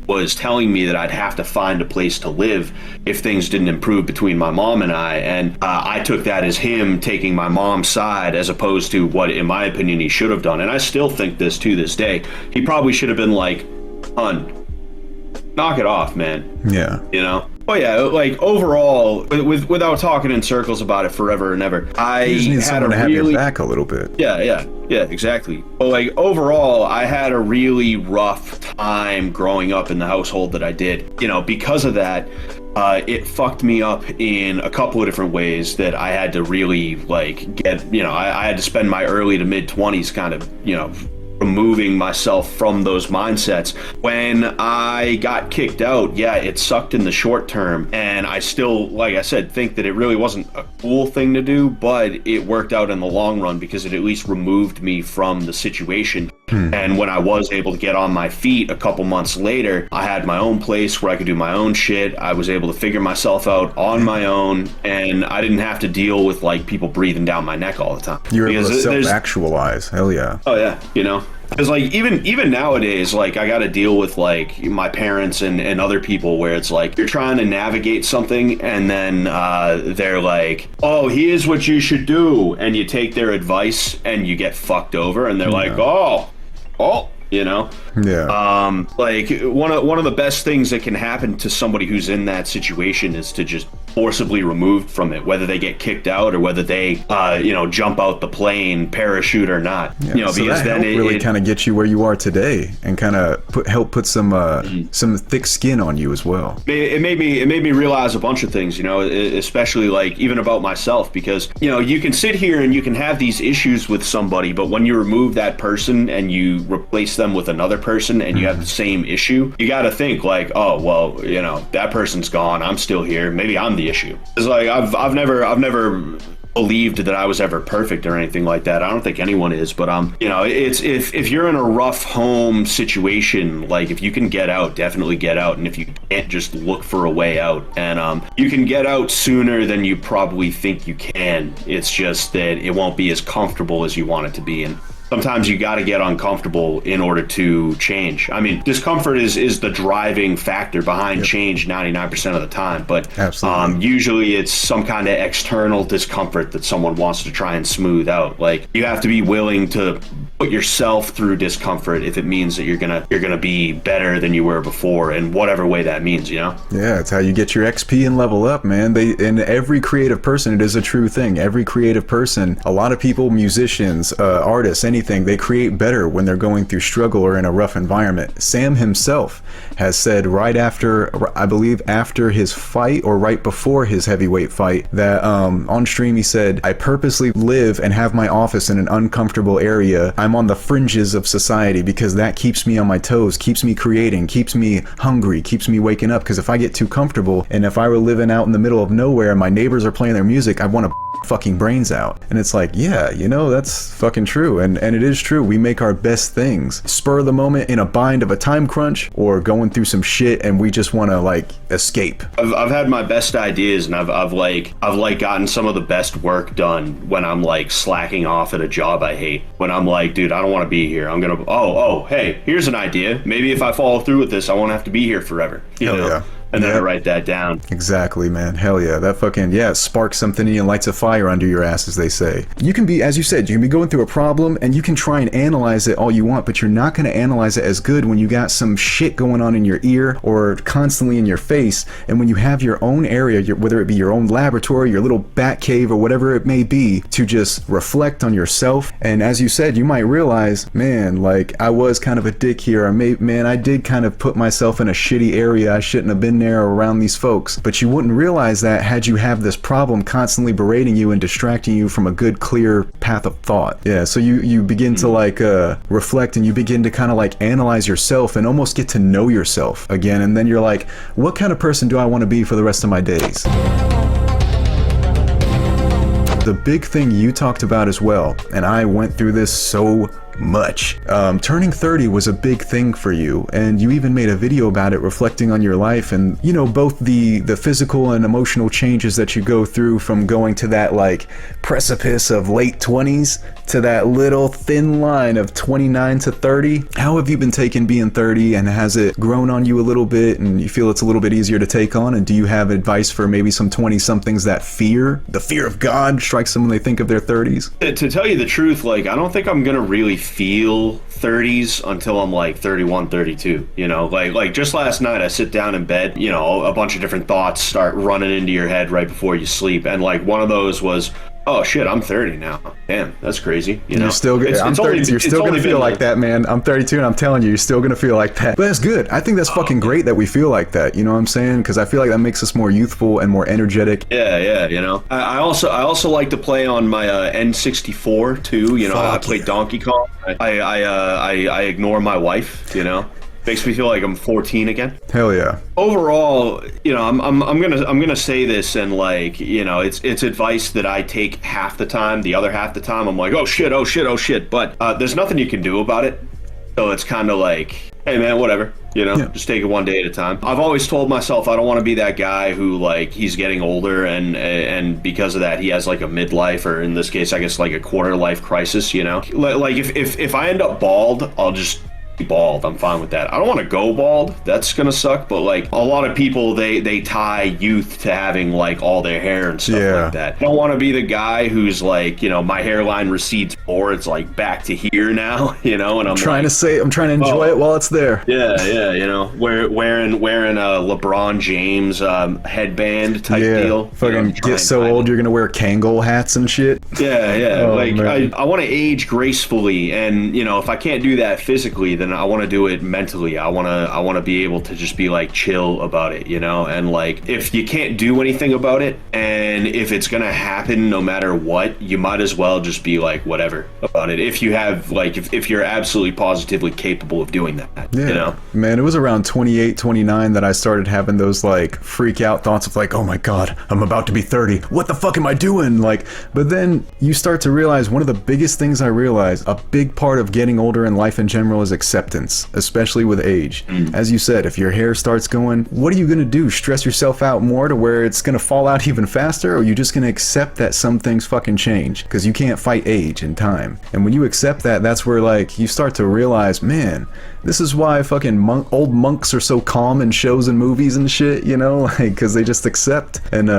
was telling me that I'd have to find a place to live if things didn't improve between my mom and I, and I took that as him taking my mom's side as opposed to what, in my opinion, he should have done. And I still think this to this day. He probably should have been like, "Hun, knock it off, man." Yeah. Oh yeah, like overall, without talking in circles about it forever and ever, I You just need had someone to have your back a little bit. Yeah, exactly. But like overall, I had a really rough time growing up in the household that I did. You know, because of that, it fucked me up in a couple of different ways that I had to really like get. You know, I had to spend my early to mid 20s kind of, you know, removing myself from those mindsets. When I got kicked out, yeah, it sucked in the short term, and I still, like I said, think that it really wasn't a cool thing to do, but it worked out in the long run because it at least removed me from the situation. And when I was able to get on my feet a couple months later, I had my own place where I could do my own shit. I was able to figure myself out on my own, and I didn't have to deal with like people breathing down my neck all the time. You were able to self-actualize. Hell yeah. Oh yeah, you know. Because like even nowadays, like I got to deal with like my parents and other people where it's like you're trying to navigate something and then they're like, oh, here's what you should do, and you take their advice and you get fucked over, and they're like, oh, you know. Yeah. Like one of the best things that can happen to somebody who's in that situation is to just forcibly removed from it, whether they get kicked out or whether they you know, jump out the plane, parachute or not. Yeah, you know, so because that then it really kind of gets you where you are today, and kind of help put some thick skin on you as well. It made me realize a bunch of things, you know, especially like even about myself, because you know, you can sit here and you can have these issues with somebody, but when you remove that person and you replace them with another person and you have the same issue, you got to think like, oh well, you know, that person's gone, I'm still here, maybe I'm the issue. It's like I've never believed that I was ever perfect or anything like that. I don't think anyone is, but you know, it's if you're in a rough home situation, like if you can get out, definitely get out, and if you can't, just look for a way out, and you can get out sooner than you probably think you can. It's just that it won't be as comfortable as you want it to be, and sometimes you got to get uncomfortable in order to change. I mean, discomfort is the driving factor behind change 99% of the time, but usually it's some kind of external discomfort that someone wants to try and smooth out. Like, you have to be willing to put yourself through discomfort if it means that you're gonna be better than you were before, in whatever way that means, you know? Yeah, it's how you get your XP and level up, man. And every creative person, it is a true thing. Every creative person, a lot of people, musicians, artists, anything, they create better when they're going through struggle or in a rough environment. Sam himself has said right after, I believe after his fight or right before his heavyweight fight, that on stream he said, I purposely live and have my office in an uncomfortable area. I'm on the fringes of society because that keeps me on my toes, keeps me creating, keeps me hungry, keeps me waking up. Because if I get too comfortable, and if I were living out in the middle of nowhere and my neighbors are playing their music, I want to fucking brains out. And it's like, yeah, you know, that's fucking true. And it is true. We make our best things spur of the moment, in a bind of a time crunch, or going through some shit and we just want to like escape. I've had my best ideas, and I've gotten some of the best work done when I'm like slacking off at a job I hate. When I'm like, dude, I don't want to be here. I'm gonna hey, here's an idea. Maybe if I follow through with this, I won't have to be here forever. You know? Yeah. And then I write that down. Exactly, man. Hell yeah. That fucking, sparks something in you and lights a fire under your ass, as they say. You can be, as you said, you can be going through a problem and you can try and analyze it all you want, but you're not going to analyze it as good when you got some shit going on in your ear or constantly in your face. And when you have your own area, whether it be your own laboratory, your little bat cave, or whatever it may be, to just reflect on yourself. And as you said, you might realize, man, like I was kind of a dick here. I did kind of put myself in a shitty area. I shouldn't have been there around these folks, but you wouldn't realize that had you have this problem constantly berating you and distracting you from a good, clear path of thought. Yeah, so you begin to like reflect, and you begin to kind of like analyze yourself and almost get to know yourself again, and then you're like, what kind of person do I want to be for the rest of my days? The big thing you talked about as well, and I went through this so much. Turning 30 was a big thing for you, and you even made a video about it, reflecting on your life and, you know, both the physical and emotional changes that you go through from going to that like precipice of late 20s to that little thin line of 29 to 30. How have you been taking being 30, and has it grown on you a little bit and you feel it's a little bit easier to take on? And do you have advice for maybe some 20 somethings that the fear of God strikes them when they think of their 30s? To tell you the truth, like I don't think I'm gonna really feel 30s until I'm like 31, 32, you know, like just last night I sit down in bed, you know, a bunch of different thoughts start running into your head right before you sleep, and like one of those was, oh shit, I'm 30 now. Damn, that's crazy. You know, you're still good. I'm 32. You're still gonna feel like that, man. I'm 32, and I'm telling you, you're still gonna feel like that. But that's good. I think that's fucking great that we feel like that. You know what I'm saying? Because I feel like that makes us more youthful and more energetic. Yeah. You know, I also like to play on my N64 too. You know, I play Donkey Kong. I ignore my wife. You know. Makes me feel like I'm 14 again. Hell yeah. Overall, you know, I'm gonna say this, and like, you know, it's advice that I take half the time. The other half the time, I'm like, oh shit. But there's nothing you can do about it. So it's kind of like, hey man, whatever. You know, just take it one day at a time. I've always told myself I don't want to be that guy who like he's getting older and because of that he has like a midlife, or in this case, I guess like a quarter life crisis. You know, like if I end up bald, I'll just bald. I'm fine with that. I don't want to go bald. That's gonna suck. But like a lot of people, they tie youth to having like all their hair and stuff like that. I don't want to be the guy who's like, you know, my hairline recedes more. It's like back to here now, you know. And I'm trying to enjoy it while it's there. Yeah. You know, wearing a LeBron James headband type deal. Fucking get so old you're gonna wear Kangol hats and shit. Yeah. Oh, like I want to age gracefully, and you know, if I can't do that physically, then I want to do it mentally. I want to be able to just be like chill about it, you know. And like if you can't do anything about it, and if it's gonna happen no matter what, you might as well just be like whatever about it. If you have like if you're absolutely positively capable of doing that, you know. Man, it was around 28, 29 that I started having those like freak out thoughts of like, oh my god, I'm about to be 30. What the fuck am I doing? Like, but then you start to realize one of the biggest things I realized, a big part of getting older in life in general is acceptance, especially with age. As you said, if your hair starts going, what are you going to do? Stress yourself out more to where it's going to fall out even faster? Or are you just going to accept that some things fucking change? Because you can't fight age and time. And when you accept that, that's where like you start to realize, man, this is why fucking old monks are so calm in shows and movies and shit, you know, like because they just accept. And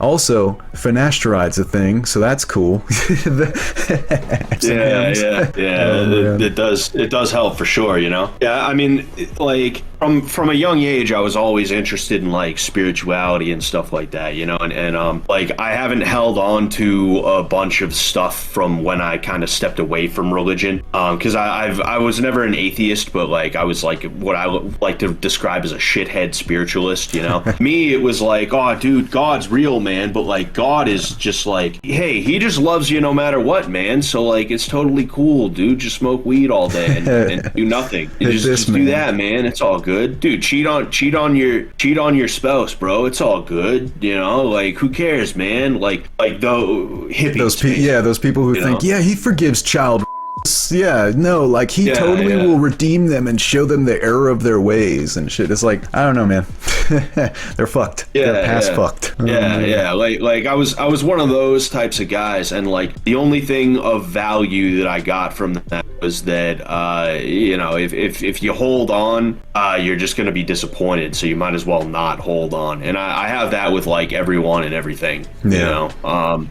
also, finasteride's a thing, so that's cool. It does help for sure, you know. Yeah, I mean, like from a young age, I was always interested in like spirituality and stuff like that, you know. And like I haven't held on to a bunch of stuff from when I kind of stepped away from religion, because I was never an atheist, but like I was like what I like to describe as a shithead spiritualist, you know. Me, it was like, oh, dude, God's real, man, but like God is just like, hey, he just loves you no matter what, man. So like it's totally cool, dude. Just smoke weed all day and do nothing. Just do that, man. It's all good, dude. Cheat on your spouse, bro. It's all good, you know. Like who cares, man? Like the hippies, those people who think, yeah, he forgives child. Yeah, no, like he totally will redeem them and show them the error of their ways and shit. It's like, I don't know, man. They're fucked. They're past fucked. Like I was one of those types of guys, and like the only thing of value that I got from that was that you know, if you hold on, you're just gonna be disappointed, so you might as well not hold on. And I have that with like everyone and everything, you know.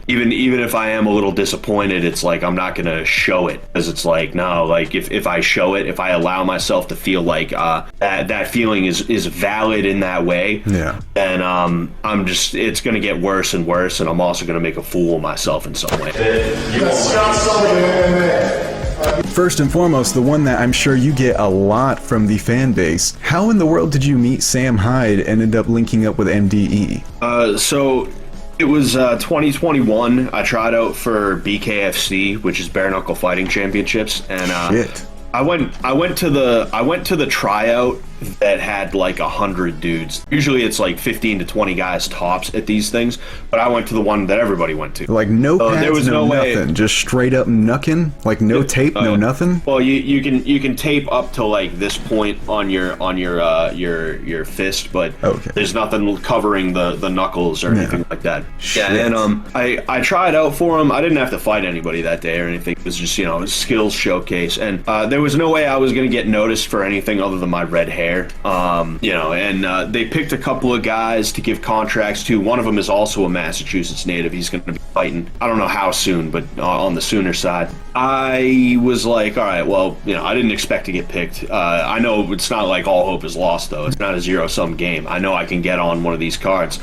Even if I am a little disappointed, it's like I'm not gonna show it, because it's like, no, like if I show it, if I allow myself to feel like that feeling is valid in that way, then I'm just, it's gonna get worse and worse, and I'm also gonna make a fool of myself in some way. Scott Sullivan. First and foremost, the one that I'm sure you get a lot from the fan base, how in the world did you meet Sam Hyde and end up linking up with MDE? So it was 2021. I tried out for BKFC, which is Bare Knuckle Fighting Championships, and I went to the tryout that had like 100 dudes. Usually it's like 15 to 20 guys tops at these things, but I went to the one that everybody went to. Like no pads, there was no nothing, just straight up knucking, like no tape, no nothing. Well, you can tape up to like this point on your fist, but there's nothing covering the knuckles or anything like that. Shit. Yeah, and I tried out for him. I didn't have to fight anybody that day or anything. It was just, you know, a skills showcase, and there was no way I was gonna get noticed for anything other than my red hair. there. And they picked a couple of guys to give contracts to. One of them is also a Massachusetts native. He's going to be fighting, I don't know how soon, but on the sooner side. I was like, all right, well, I didn't expect to get picked. I know it's not like all hope is lost, though. It's not a zero-sum game. I know I can get on one of these cards.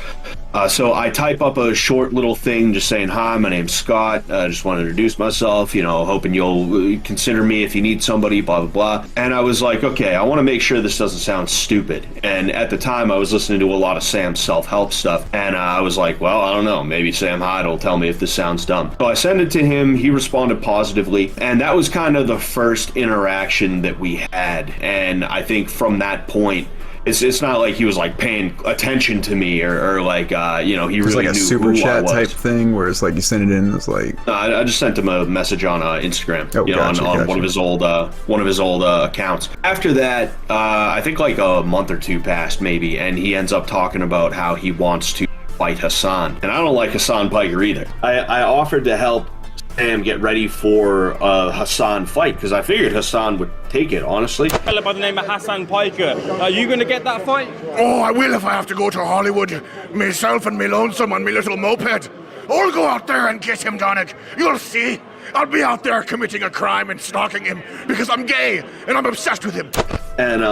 So I type up a short little thing just saying, hi, my name's Scott. I just want to introduce myself, hoping you'll consider me if you need somebody, blah, blah, blah. And I was like, okay, I want to make sure this doesn't sound stupid. And at the time, I was listening to a lot of Sam's self-help stuff. And I was like, well, I don't know. Maybe Sam Hyde will tell me if this sounds dumb. So I sent it to him. He responded positively. And that was kind of the first interaction that we had. And I think from that point, it's not like he was like paying attention to me or like he really like a knew super who chat I was. type thing where it's like you send it in and it's like I just sent him a message on Instagram, gotcha. on one of his old accounts. After that, I think like a month or two passed maybe, and he ends up talking about how he wants to fight Hassan, and I don't like Hassan Piker either. I offered to help Sam get ready for a Hassan fight because I figured Hassan would take it, honestly. A fella by the name of Hassan Piker. Are you going to get that fight? Oh, I will if I have to go to Hollywood. Myself and me lonesome on me little moped. I'll go out there and get him, Donick. You'll see. I'll be out there committing a crime and stalking him because I'm gay and I'm obsessed with him. And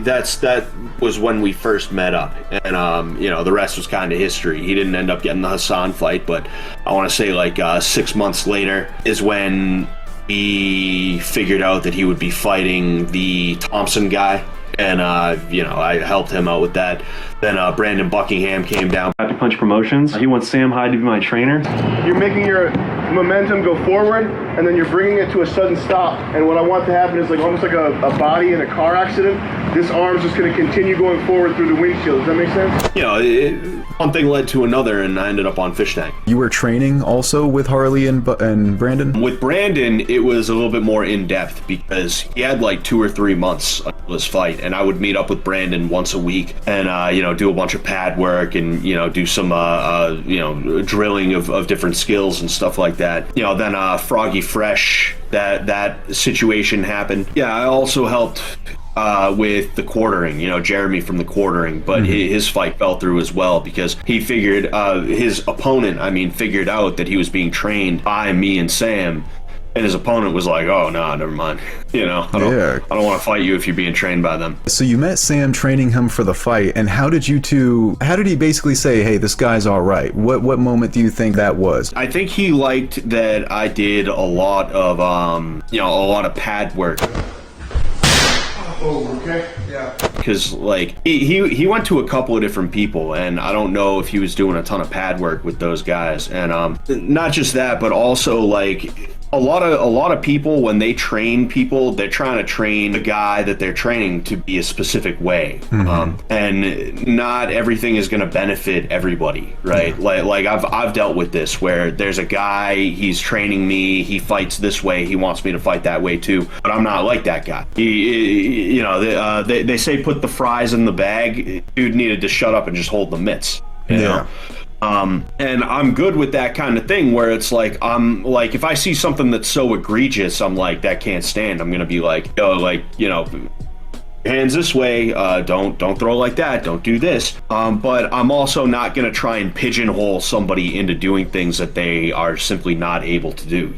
that was when we first met up, and the rest was kind of history. He didn't end up getting the Hassan fight, but I want to say like 6 months later is when we figured out that he would be fighting the Thompson guy, and I helped him out with that. Then Brandon Buckingham came down. Happy Punch Promotions. He wants Sam Hyde to be my trainer. You're making your momentum go forward, and then you're bringing it to a sudden stop. And what I want to happen is like almost like a body in a car accident. This arm's just going to continue going forward through the windshield. Does that make sense? One thing led to another, and I ended up on Fishtank. you were training also with Harley and Brandon? With Brandon, it was a little bit more in-depth because he had like 2 or 3 months until his fight, and I would meet up with Brandon once a week and do a bunch of pad work and do some drilling of different skills and stuff like that. Then Froggy Fresh, that situation happened. Yeah, I also helped with the quartering, Jeremy from the quartering, but his fight fell through as well because he figured his opponent, figured out that he was being trained by me and Sam. And his opponent was like, oh, no, never mind. I don't want to fight you if you're being trained by them. So you met Sam training him for the fight, and how did he basically say, hey, this guy's all right? What moment do you think that was? I think he liked that I did a lot of pad work. Oh, okay. Yeah. Because like he went to a couple of different people, and I don't know if he was doing a ton of pad work with those guys. And not just that, but also like a lot of people, when they train people, they're trying to train the guy that they're training to be a specific way. And not everything is going to benefit everybody, right? Like I've dealt with this where there's a guy, he's training me, he fights this way, he wants me to fight that way too, but I'm not like that guy. They say put the fries in the bag. Dude needed to shut up and just hold the mitts. You know? And I'm good with that kind of thing where it's like, I'm like, if I see something that's so egregious, I'm like, that can't stand. I'm going to be like, hands this way, don't throw like that, don't do this. But I'm also not going to try and pigeonhole somebody into doing things that they are simply not able to do,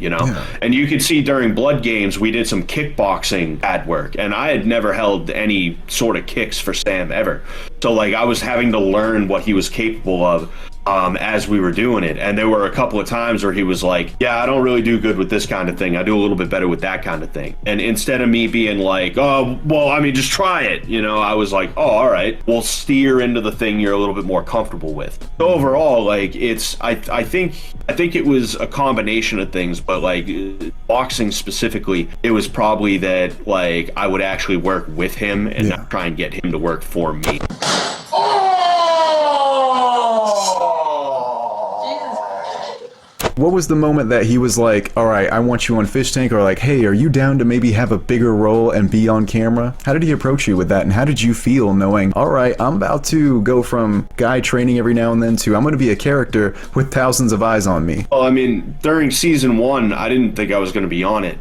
And you can see during Blood Games, we did some kickboxing pad work, and I had never held any sort of kicks for Sam ever. So like I was having to learn what he was capable of as we were doing it. And there were a couple of times where he was like, yeah, I don't really do good with this kind of thing. I do a little bit better with that kind of thing. And instead of me being like, oh, well, just try it. I was like, oh, all right, we'll steer into the thing you're a little bit more comfortable with. So overall, like I think it was a combination of things, but like boxing specifically, it was probably that like I would actually work with him and not try and get him to work for me. What was the moment that he was like, all right, I want you on Fishtank, or like, hey, are you down to maybe have a bigger role and be on camera? How did he approach you with that, and how did you feel knowing, all right, I'm about to go from guy training every now and then to I'm going to be a character with thousands of eyes on me? Well, I mean, during season 1, I didn't think I was going to be on it.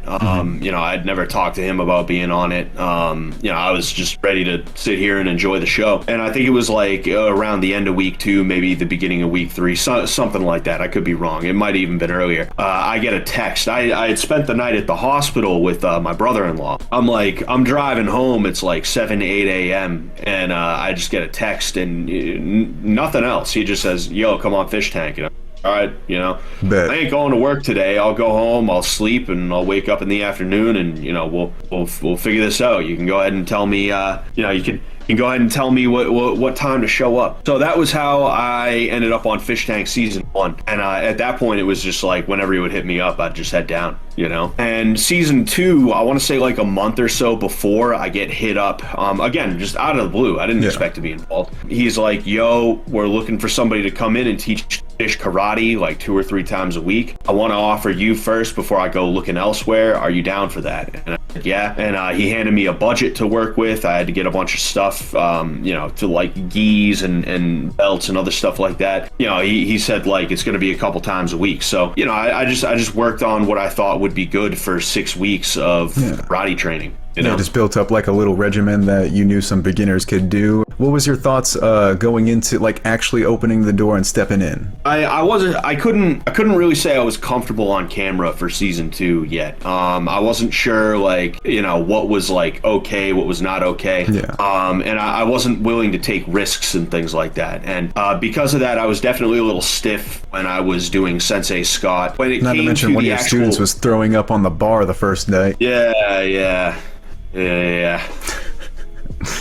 You know, I'd never talked to him about being on it. You know, I was just ready to sit here and enjoy the show. And I think it was like around the end of week 2, maybe the beginning of week 3, something like that. I could be wrong. It might have even been earlier. I get a text. I had spent the night at the hospital with my brother-in-law. I'm driving home. It's like 7, 8 a.m. And I just get a text and nothing else. He just says, yo, come on Fishtank, you know. All right, you know, I ain't going to work today. I'll go home, I'll sleep, and I'll wake up in the afternoon, and you know, we'll figure this out. You can go ahead and tell me, you know, you can go ahead and tell me what time to show up. So that was how I ended up on Fishtank season 1. And at that point, it was just like whenever he would hit me up, I'd just head down, you know. And season 2, I want to say like a month or so before I get hit up, again, just out of the blue. I didn't expect to be involved. He's like, yo, we're looking for somebody to come in and teach fish karate like 2 or 3 times a week. I want to offer you first before I go looking elsewhere. Are you down for that? And I said, yeah. And he handed me a budget to work with. I had to get a bunch of stuff, you know, to like gis and belts and other stuff like that. You know, he said like it's going to be a couple times a week. So, you know, I just worked on what I thought would be good for 6 weeks of karate training. You know? Just built up like a little regimen that you knew some beginners could do. What was your thoughts going into like actually opening the door and stepping in? I couldn't really say I was comfortable on camera for season 2 yet. I wasn't sure like, you know, what was like okay, what was not okay. Yeah. And I wasn't willing to take risks and things like that. And because of that, I was definitely a little stiff when I was doing Sensei Scott. When it not came to mention to one of the your actual... students was throwing up on the bar the first night. Yeah.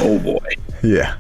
Oh boy. Yeah.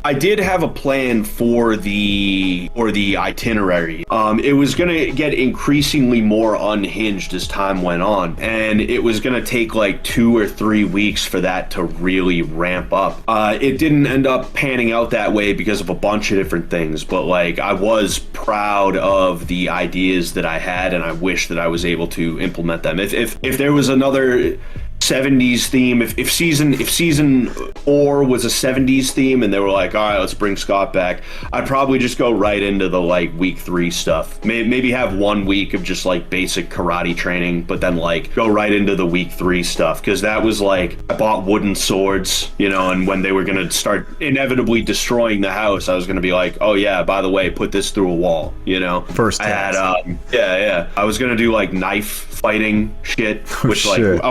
I did have a plan for the itinerary. It was going to get increasingly more unhinged as time went on, and it was going to take like 2 or 3 weeks for that to really ramp up. It didn't end up panning out that way because of a bunch of different things, but like I was proud of the ideas that I had, and I wish that I was able to implement them. If there was another 70s theme, if season 4 was a 70s theme and they were like, all right, let's bring Scott back, I'd probably just go right into the like week 3 stuff. Maybe have 1 week of just like basic karate training, but then like go right into the week 3 stuff, because that was like, I bought wooden swords, you know, and when they were gonna start inevitably destroying the house, I was gonna be like, oh yeah, by the way, put this through a wall, you know. First I had I was gonna do like knife fighting shit, which like I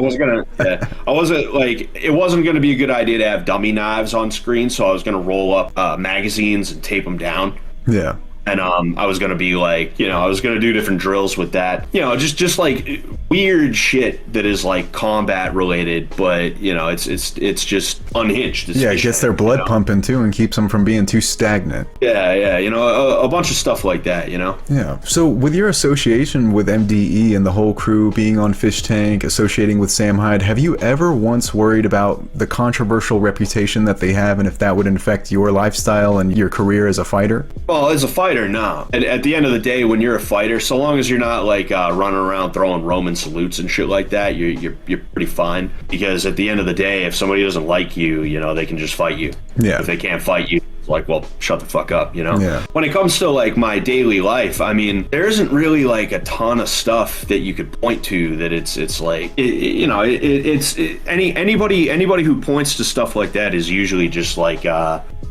wasn't like, it wasn't going to be a good idea to have dummy knives on screen, so I was going to roll up magazines and tape them down. Yeah. And I was going to be like, you know, I was going to do different drills with that, you know, just like weird shit that is like combat related, but you know, it's just unhinged. It's it gets their blood pumping too and keeps them from being too stagnant. Yeah, you know, a bunch of stuff like that, you know. Yeah. So with your association with MDE and the whole crew being on Fishtank, associating with Sam Hyde, have you ever once worried about the controversial reputation that they have, and if that would affect your lifestyle and your career as a fighter? Well, as a fighter, no. At the end of the day, when you're a fighter, so long as you're not like running around throwing Roman salutes and shit like that, you're pretty fine. Because at the end of the day, if somebody doesn't like you, you know, they can just fight you. Yeah. If they can't fight you, it's like, well, shut the fuck up, you know? Yeah. When it comes to like my daily life, I mean, there isn't really like a ton of stuff that you could point to that it's like, you know, anybody who points to stuff like that is usually just like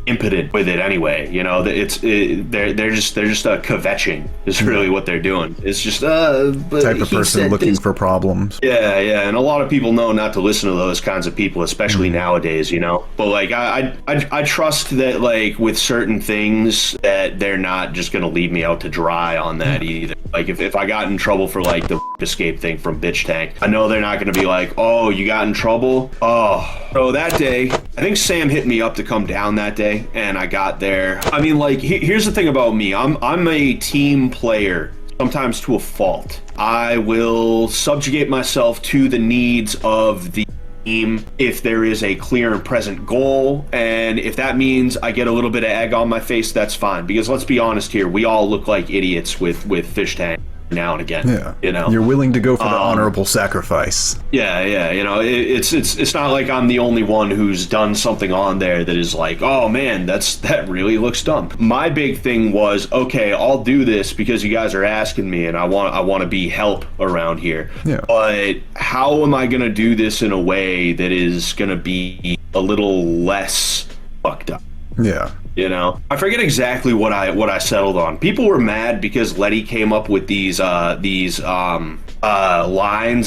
impotent with it anyway, you know. They're just kvetching is really what they're doing. It's just type of person looking for problems. Yeah, and a lot of people know not to listen to those kinds of people, especially nowadays, you know. But like I trust that like with certain things that they're not just gonna leave me out to dry on that either. Like if I got in trouble for like the escape thing from Bitch Tank, I know they're not gonna be like, oh, you got in trouble? Oh. So that day, I think Sam hit me up to come down that day, and I got there. I mean, like, here's the thing about me. I'm a team player, sometimes to a fault. I will subjugate myself to the needs of the team if there is a clear and present goal, and if that means I get a little bit of egg on my face, that's fine, because let's be honest here, we all look like idiots with Fishtank now and again. Yeah, you know, you're willing to go for the honorable sacrifice. Yeah, you know, it's not like I'm the only one who's done something on there that is like, oh man, that really looks dumb. My big thing was, okay, I'll do this because you guys are asking me, and I want to be help around here. Yeah. But how am I gonna do this in a way that is gonna be a little less fucked up? Yeah. You know, I forget exactly what I settled on. People were mad because Letty came up with these lines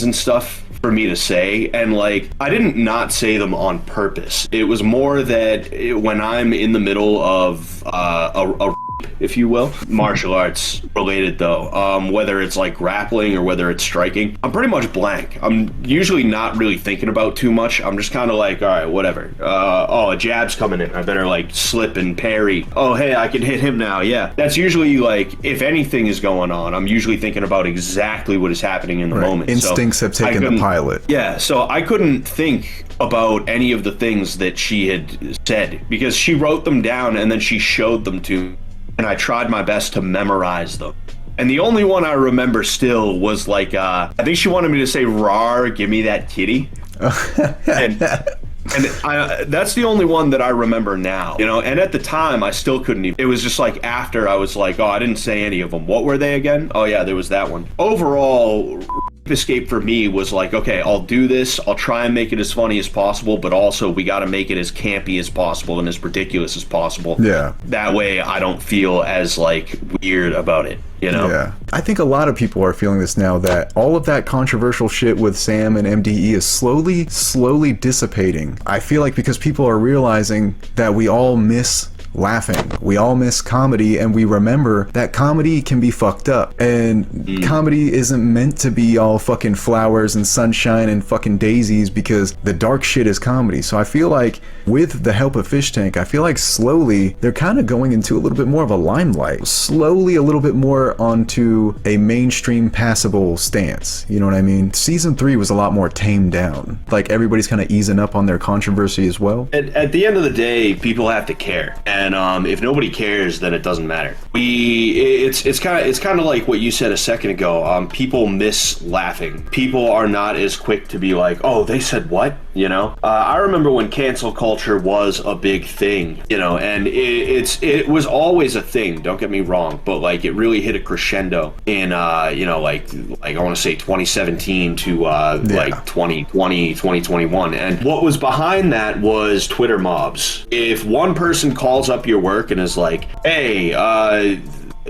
and stuff for me to say, and like, I didn't not say them on purpose. It was more that when I'm in the middle of a if you will, martial arts related though, whether it's like grappling or whether it's striking, I'm pretty much blank. I'm usually not really thinking about too much. I'm just kind of like, all right, whatever. Oh, a jab's coming in, I better like slip and parry. Oh, hey, I can hit him now. Yeah, that's usually like, if anything is going on, I'm usually thinking about exactly what is happening in the moment. Instincts have taken the pilot. Yeah, so I couldn't think about any of the things that she had said because she wrote them down and then she showed them to me, and I tried my best to memorize them. And the only one I remember still was like, I think she wanted me to say, "Rar, give me that kitty." and that's the only one that I remember now, you know. And at the time, I still couldn't even. It was just like after I was like, oh, I didn't say any of them. What were they again? Oh yeah, there was that one. Overall, Escape for me was like, okay, I'll do this. I'll try and make it as funny as possible, but also we got to make it as campy as possible and as ridiculous as possible. Yeah. That way, I don't feel as like weird about it. You know? Yeah. I think a lot of people are feeling this now, that all of that controversial shit with Sam and MDE is slowly dissipating. I feel like because people are realizing that we all miss laughing, we all miss comedy, and we remember that comedy can be fucked up, and comedy isn't meant to be all fucking flowers and sunshine and fucking daisies, because the dark shit is comedy. So I feel like with the help of Fishtank, I feel like slowly they're kind of going into a little bit more of a limelight, slowly a little bit more onto a mainstream passable stance, you know what I mean? Season 3 was a lot more tamed down, like everybody's kind of easing up on their controversy as well. At the end of the day, people have to care, and if nobody cares, then it doesn't matter. It's kind of like what you said a second ago. People miss laughing. People are not as quick to be like, oh, they said what? You know, I remember when cancel culture was a big thing, you know, and it was always a thing, don't get me wrong, but like it really hit a crescendo in you know, like I want to say 2017 to like 2020, 2021. And what was behind that was Twitter mobs. If one person calls up your work and is like, hey,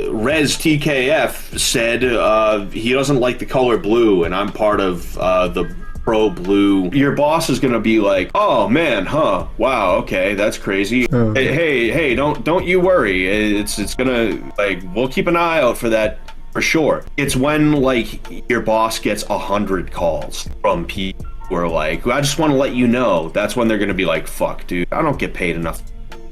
Rez TKF said he doesn't like the color blue, and I'm part of the pro blue, your boss is gonna be like, oh man, huh, wow, okay, that's crazy. Hey, don't you worry, it's gonna, like, we'll keep an eye out for that for sure. It's when like your boss gets 100 calls from people who are like, I just want to let you know, that's when they're gonna be like, fuck dude, I don't get paid enough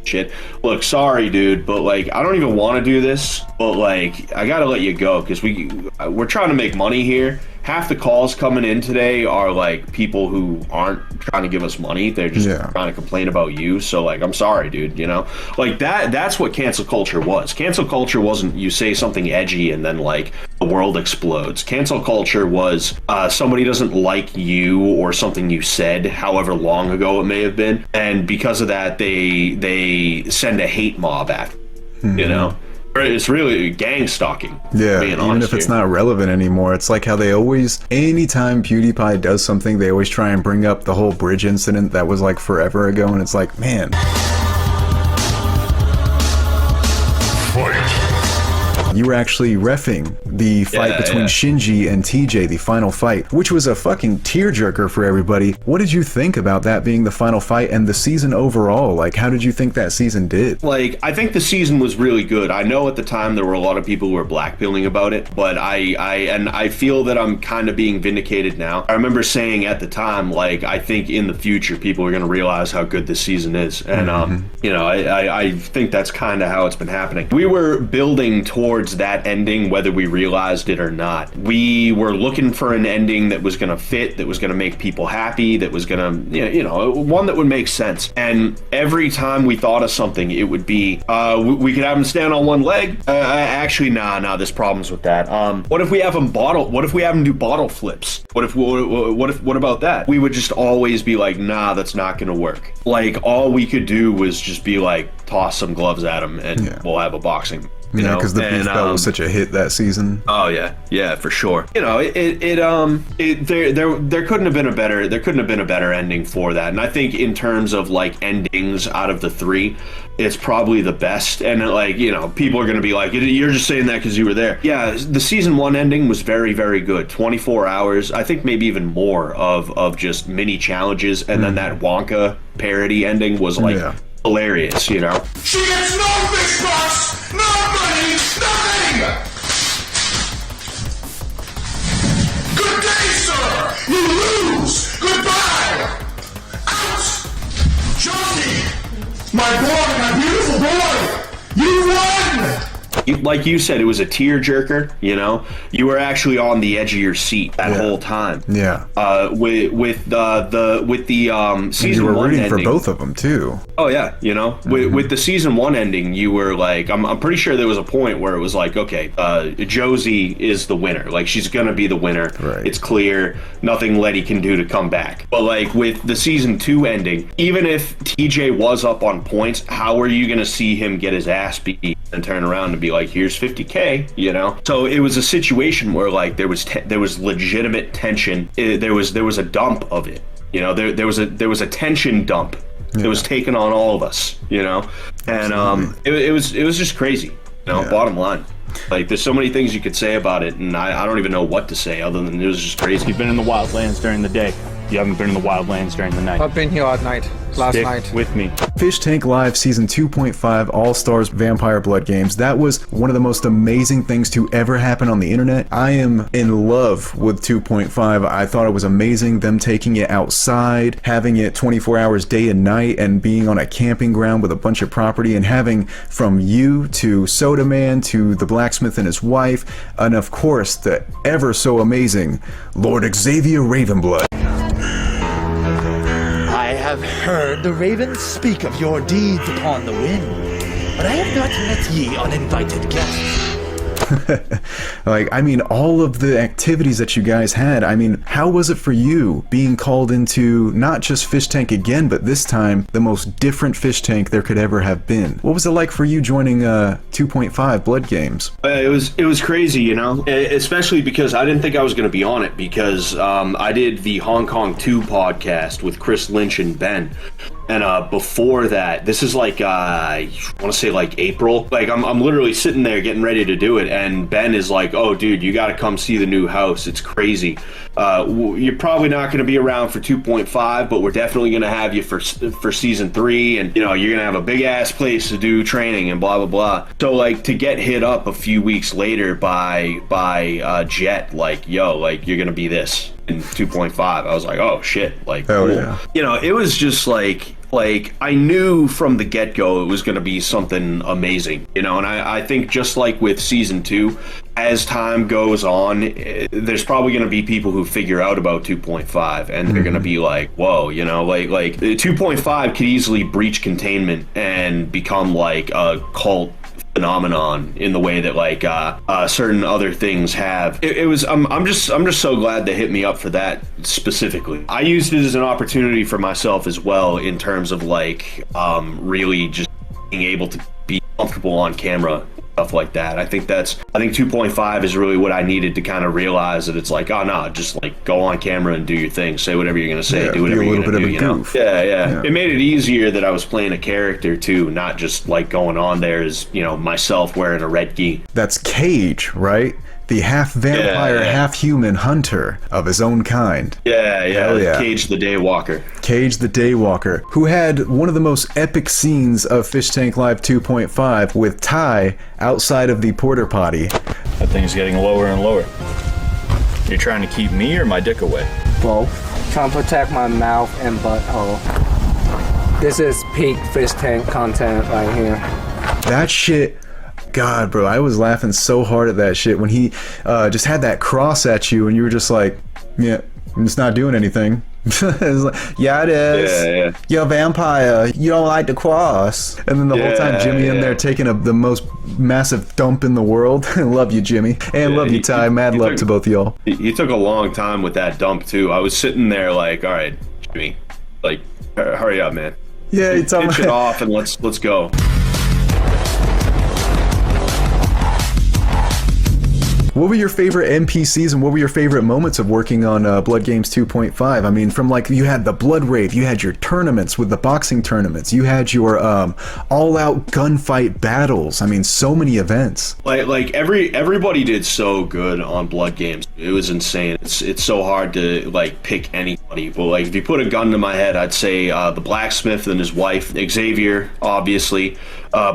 shit. Look, sorry dude, but like I don't even want to do this, but like I gotta let you go because we're trying to make money here. Half the calls coming in today are like people who aren't trying to give us money, they're just trying to complain about you. So like, I'm sorry dude, you know, like that's what cancel culture was. Cancel culture wasn't you say something edgy and then like the world explodes. Cancel culture was somebody doesn't like you or something you said however long ago it may have been, and because of that they send a hate mob after you know. It's really gang stalking. Yeah, even if it's not relevant anymore. It's like how they always, anytime PewDiePie does something, they always try and bring up the whole bridge incident that was like forever ago, and it's like, man. You were actually reffing the fight between Shinji and TJ, the final fight, which was a fucking tearjerker for everybody. What did you think about that being the final fight and the season overall? Like, how did you think that season did? Like, I think the season was really good. I know at the time there were a lot of people who were blackpilling about it, but I feel that I'm kind of being vindicated now. I remember saying at the time, like, I think in the future people are going to realize how good this season is. And, you know, I think that's kind of how it's been happening. We were building towards towards that ending, whether we realized it or not. We were looking for an ending that was going to fit, that was going to make people happy, that was going to, one that would make sense. And every time we thought of something, it would be, we could have him stand on one leg. Actually, nah, there's problems with that. What if we have him do bottle flips? What about that? We would just always be like, nah, that's not going to work. Like, all we could do was just be like, toss some gloves at him and we'll have a boxing. Yeah, because the beef belt was such a hit that season. Oh yeah, for sure. There couldn't have been a better ending for that. And I think in terms of like endings out of the three, it's probably the best. And like, people are going to be like, you're just saying that because you were there. Yeah, the season 1 ending was very, very good. 24 hours, I think maybe even more of just mini challenges. And then that Wonka parody ending was like hilarious, She gets no fish box, no money, nothing! Good day, sir! You lose! Goodbye! Out! Josie! My boy, my beautiful boy! You won! Like you said, it was a tearjerker. You were actually on the edge of your seat that whole time. Yeah. With the season 1 ending, you were rooting for both of them too. Oh yeah, with the season 1 ending, you were like, I'm pretty sure there was a point where it was like, okay, Josie is the winner. Like, she's gonna be the winner. Right. It's clear. Nothing Letty can do to come back. But like with the season 2 ending, even if TJ was up on points, how are you gonna see him get his ass beat and turn around and be like, here's 50K, So it was a situation where like there was legitimate tension. There was a dump of it, there was a tension dump that was taken on all of us, and it was just crazy, bottom line. Like, there's so many things you could say about it, and I don't even know what to say other than it was just crazy. You've been in the wildlands during the day. You haven't been in the wildlands during the night. I've been here at night. Last night. With me. Fishtank.Live Season 2.5 All-Stars Vampire Bloodgames. That was one of the most amazing things to ever happen on the internet. I am in love with 2.5. I thought it was amazing, them taking it outside, having it 24 hours day and night, and being on a camping ground with a bunch of property, and having from you to Soda Man to the blacksmith and his wife, and of course the ever so amazing Lord Xavier Ravenblood. I have heard the ravens speak of your deeds upon the wind, but I have not met ye uninvited guests. All of the activities that you guys had, how was it for you being called into not just Fish Tank again, but this time the most different Fish Tank there could ever have been? What was it like for you joining 2.5 Blood Games? It was crazy, especially because I didn't think I was going to be on it, because I did the Hong Kong 2 podcast with Chris Lynch and Ben. And before that, this is like, I want to say like April. Like, I'm literally sitting there getting ready to do it, and Ben is like, oh, dude, you got to come see the new house. It's crazy. You're probably not going to be around for 2.5, but we're definitely going to have you for season 3, and, you're going to have a big-ass place to do training and blah, blah, blah. So, like, to get hit up a few weeks later by Jet, like, yo, like, you're going to be this in 2.5, I was like, oh shit, like, cool. Yeah. It was just like I knew from the get-go it was going to be something amazing, and I think just like with season 2, as time goes on, there's probably going to be people who figure out about 2.5, and they're going to be like, whoa, like 2.5 could easily breach containment and become like a cult phenomenon in the way that like certain other things have. I'm just so glad they hit me up for that specifically. I used it as an opportunity for myself as well, in terms of like really just being able to be comfortable on camera, stuff like that. I think 2.5 is really what I needed to kind of realize, that it's like, oh no, just like go on camera and do your thing, say whatever you're gonna say, do whatever you're gonna do, Yeah. It made it easier that I was playing a character too, not just like going on there as, myself wearing a red gi. That's Cage, right? The half vampire, half human hunter of his own kind. Yeah. Cage the Daywalker. Cage the Daywalker, who had one of the most epic scenes of Fishtank.Live 2.5 with Tai outside of the porta potty. That thing's getting lower and lower. You're trying to keep me or my dick away? Both. Trying to protect my mouth and butthole. This is peak fish tank content right here. That shit God, bro, I was laughing so hard at that shit when he just had that cross at you and you were just like, yeah, it's not doing anything. It's like, yeah, it is. You're a vampire. You don't like to cross. And then the whole time Jimmy in there taking the most massive dump in the world. Love you, Jimmy. And love you, Ty. Mad love to both of y'all. He took a long time with that dump, too. I was sitting there like, all right, Jimmy, like, hurry up, man. Yeah, it's all right. It off and let's go. What were your favorite NPCs and what were your favorite moments of working on Blood Games 2.5? I mean, from like, you had the Blood Rave, you had your tournaments with the boxing tournaments, you had your all-out gunfight battles. I mean, so many events. Like everybody did so good on Blood Games. It was insane. It's so hard to like pick anybody. But like, if you put a gun to my head, I'd say the blacksmith and his wife, Xavier, obviously.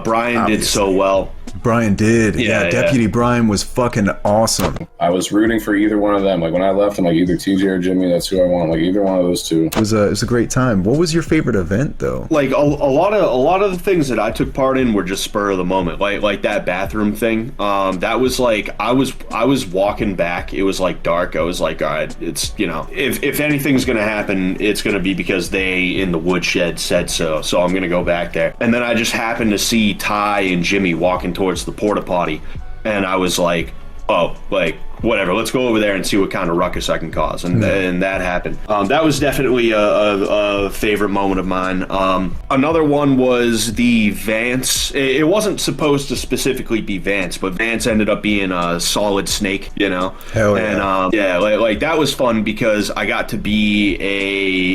Brian did so well. Brian did. Yeah, Deputy Brian was fucking awesome. I was rooting for either one of them. Like when I left, I'm like either TJ or Jimmy. That's who I want. Like either one of those two. It was a great time. What was your favorite event though? Like a lot of the things that I took part in were just spur of the moment. Like that bathroom thing. That was like I was walking back. It was like dark. I was like, all right, it's, you know, if anything's gonna happen, it's gonna be because they in the woodshed said so. So I'm gonna go back there. And then I just happened to see Ty and Jimmy walking towards the porta potty, and I was like, oh, like, whatever, let's go over there and see what kind of ruckus I can cause. And that happened. That was definitely a favorite moment of mine. Another one was the Vance. It wasn't supposed to specifically be Vance, but Vance ended up being a Solid Snake, you know? Hell yeah. And like that was fun because I got to be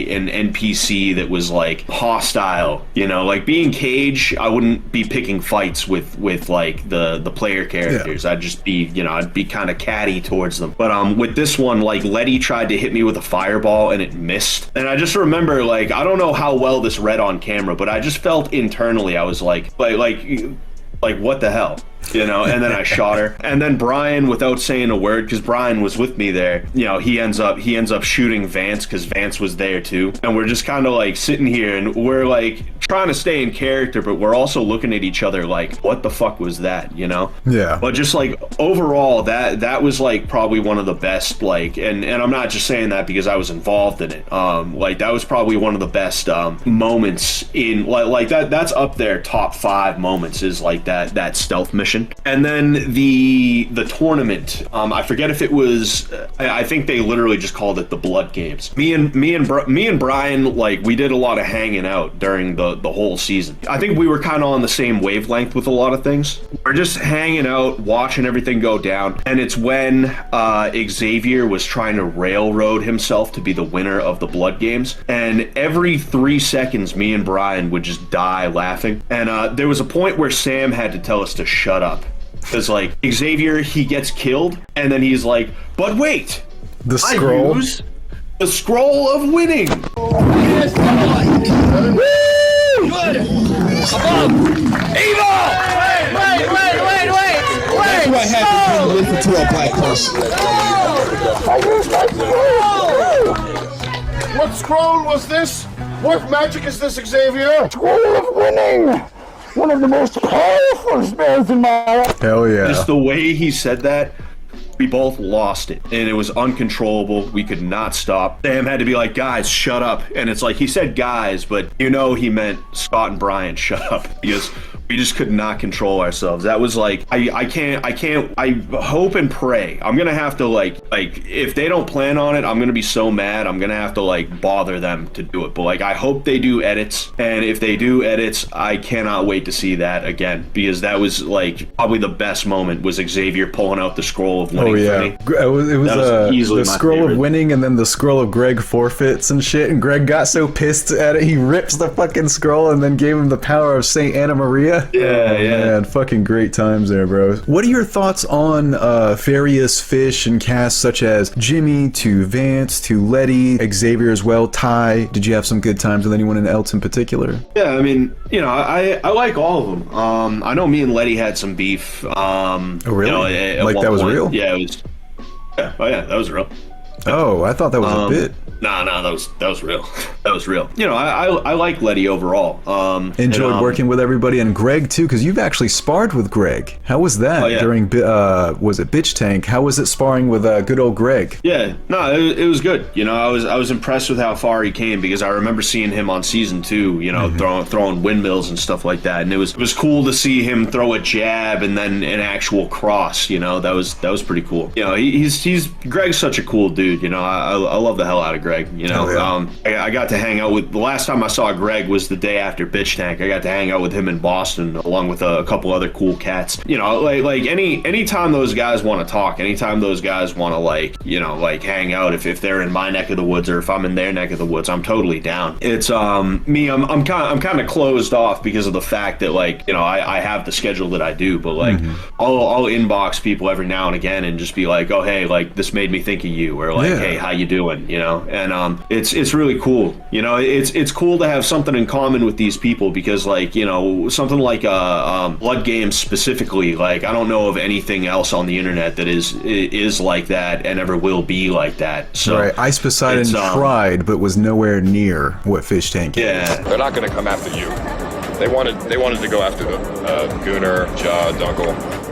an NPC that was like hostile, you know? Like being Cage, I wouldn't be picking fights with like the player characters. I'd just be, you know, I'd be kind of catty towards them. But with this one, like Letty tried to hit me with a fireball and it missed. And I just remember, like, I don't know how well this read on camera, but I just felt internally, I was like what the hell? You know, and then I shot her. And then Brian, without saying a word, because Brian was with me there, you know, he ends up shooting Vance because Vance was there too. And we're just kind of like sitting here and we're like trying to stay in character, but we're also looking at each other like, what the fuck was that, you know? Yeah. But just like overall, that was like probably one of the best, like, and I'm not just saying that because I was involved in it. Like that was probably one of the best moments in like that's up there, top 5 moments is like that stealth mission. And then the tournament, I forget if it was, I think they literally just called it the Blood Games. Me and Brian, like, we did a lot of hanging out during the whole season. I think we were kind of on the same wavelength with a lot of things. We're just hanging out, watching everything go down. And it's when Xavier was trying to railroad himself to be the winner of the Blood Games. And every 3 seconds, me and Brian would just die laughing. And there was a point where Sam had to tell us to shut up. Because, like, Xavier, he gets killed, and then he's like, but wait! The scroll? I use the scroll of winning! Yes, Woo! Good! Above! Evil! Wait! That's what happens when you listen to a black person. What scroll was this? What magic is this, Xavier? Scroll of winning! One of the most powerful spells in my life. Hell yeah. Just the way he said that, we both lost it. And it was uncontrollable. We could not stop. Sam had to be like, guys, shut up. And it's like, he said guys, but you know he meant Scott and Brian, shut up. Because we just could not control ourselves. That was like, I hope and pray. I'm gonna have to like if they don't plan on it, I'm gonna be so mad. I'm gonna have to like bother them to do it. But like, I hope they do edits. And if they do edits, I cannot wait to see that again. Because that was like probably the best moment was Xavier pulling out the scroll of winning. Oh yeah. It was the scroll favorite. of winning and then the scroll of Greg forfeits and shit. And Greg got so pissed at it, he rips the fucking scroll and then gave him the power of Saint Anna Maria. Yeah, man, fucking great times there, bro. What are your thoughts on various fish and casts such as Jimmy to Vance to Letty, Xavier as well, Ty? Did you have some good times with anyone else in particular? Yeah, I mean, you know, I like all of them. I know me and Letty had some beef. Oh really? You know, like that was point. real? Yeah, it was. Yeah, oh yeah, that was real. Oh, I thought that was a bit. Nah, that was real. That was real. You know, I like Letty overall. Enjoyed working with everybody, and Greg too, because you've actually sparred with Greg. How was that during was it Bitch Tank? How was it sparring with good old Greg? Yeah, no, it was good. You know, I was impressed with how far he came, because I remember seeing him on season 2. You know, throwing windmills and stuff like that, and it was cool to see him throw a jab and then an actual cross. You know, that was pretty cool. You know, he's Greg's such a cool dude. You know, I love the hell out of Greg. You know, I got to hang out with, the last time I saw Greg was the day after Bitch Tank. I got to hang out with him in Boston along with a couple other cool cats. You know, like anytime those guys want to talk, anytime those guys want to like hang out, if they're in my neck of the woods or if I'm in their neck of the woods, I'm totally down. It's me, I'm kind of closed off because of the fact that, like, you know, I have the schedule that I do, but like I'll inbox people every now and again and just be like, oh hey, like this made me think of you, or like hey, how you doing, you know? And it's really cool. You know, it's cool to have something in common with these people, because, like, you know, something like BloodGames specifically, like I don't know of anything else on the internet that is like that and ever will be like that. So right, Ice Poseidon tried, but was nowhere near what Fishtank is. Yeah, they're not going to come after you. They wanted to go after the Gooner, Jaw, Dunkel.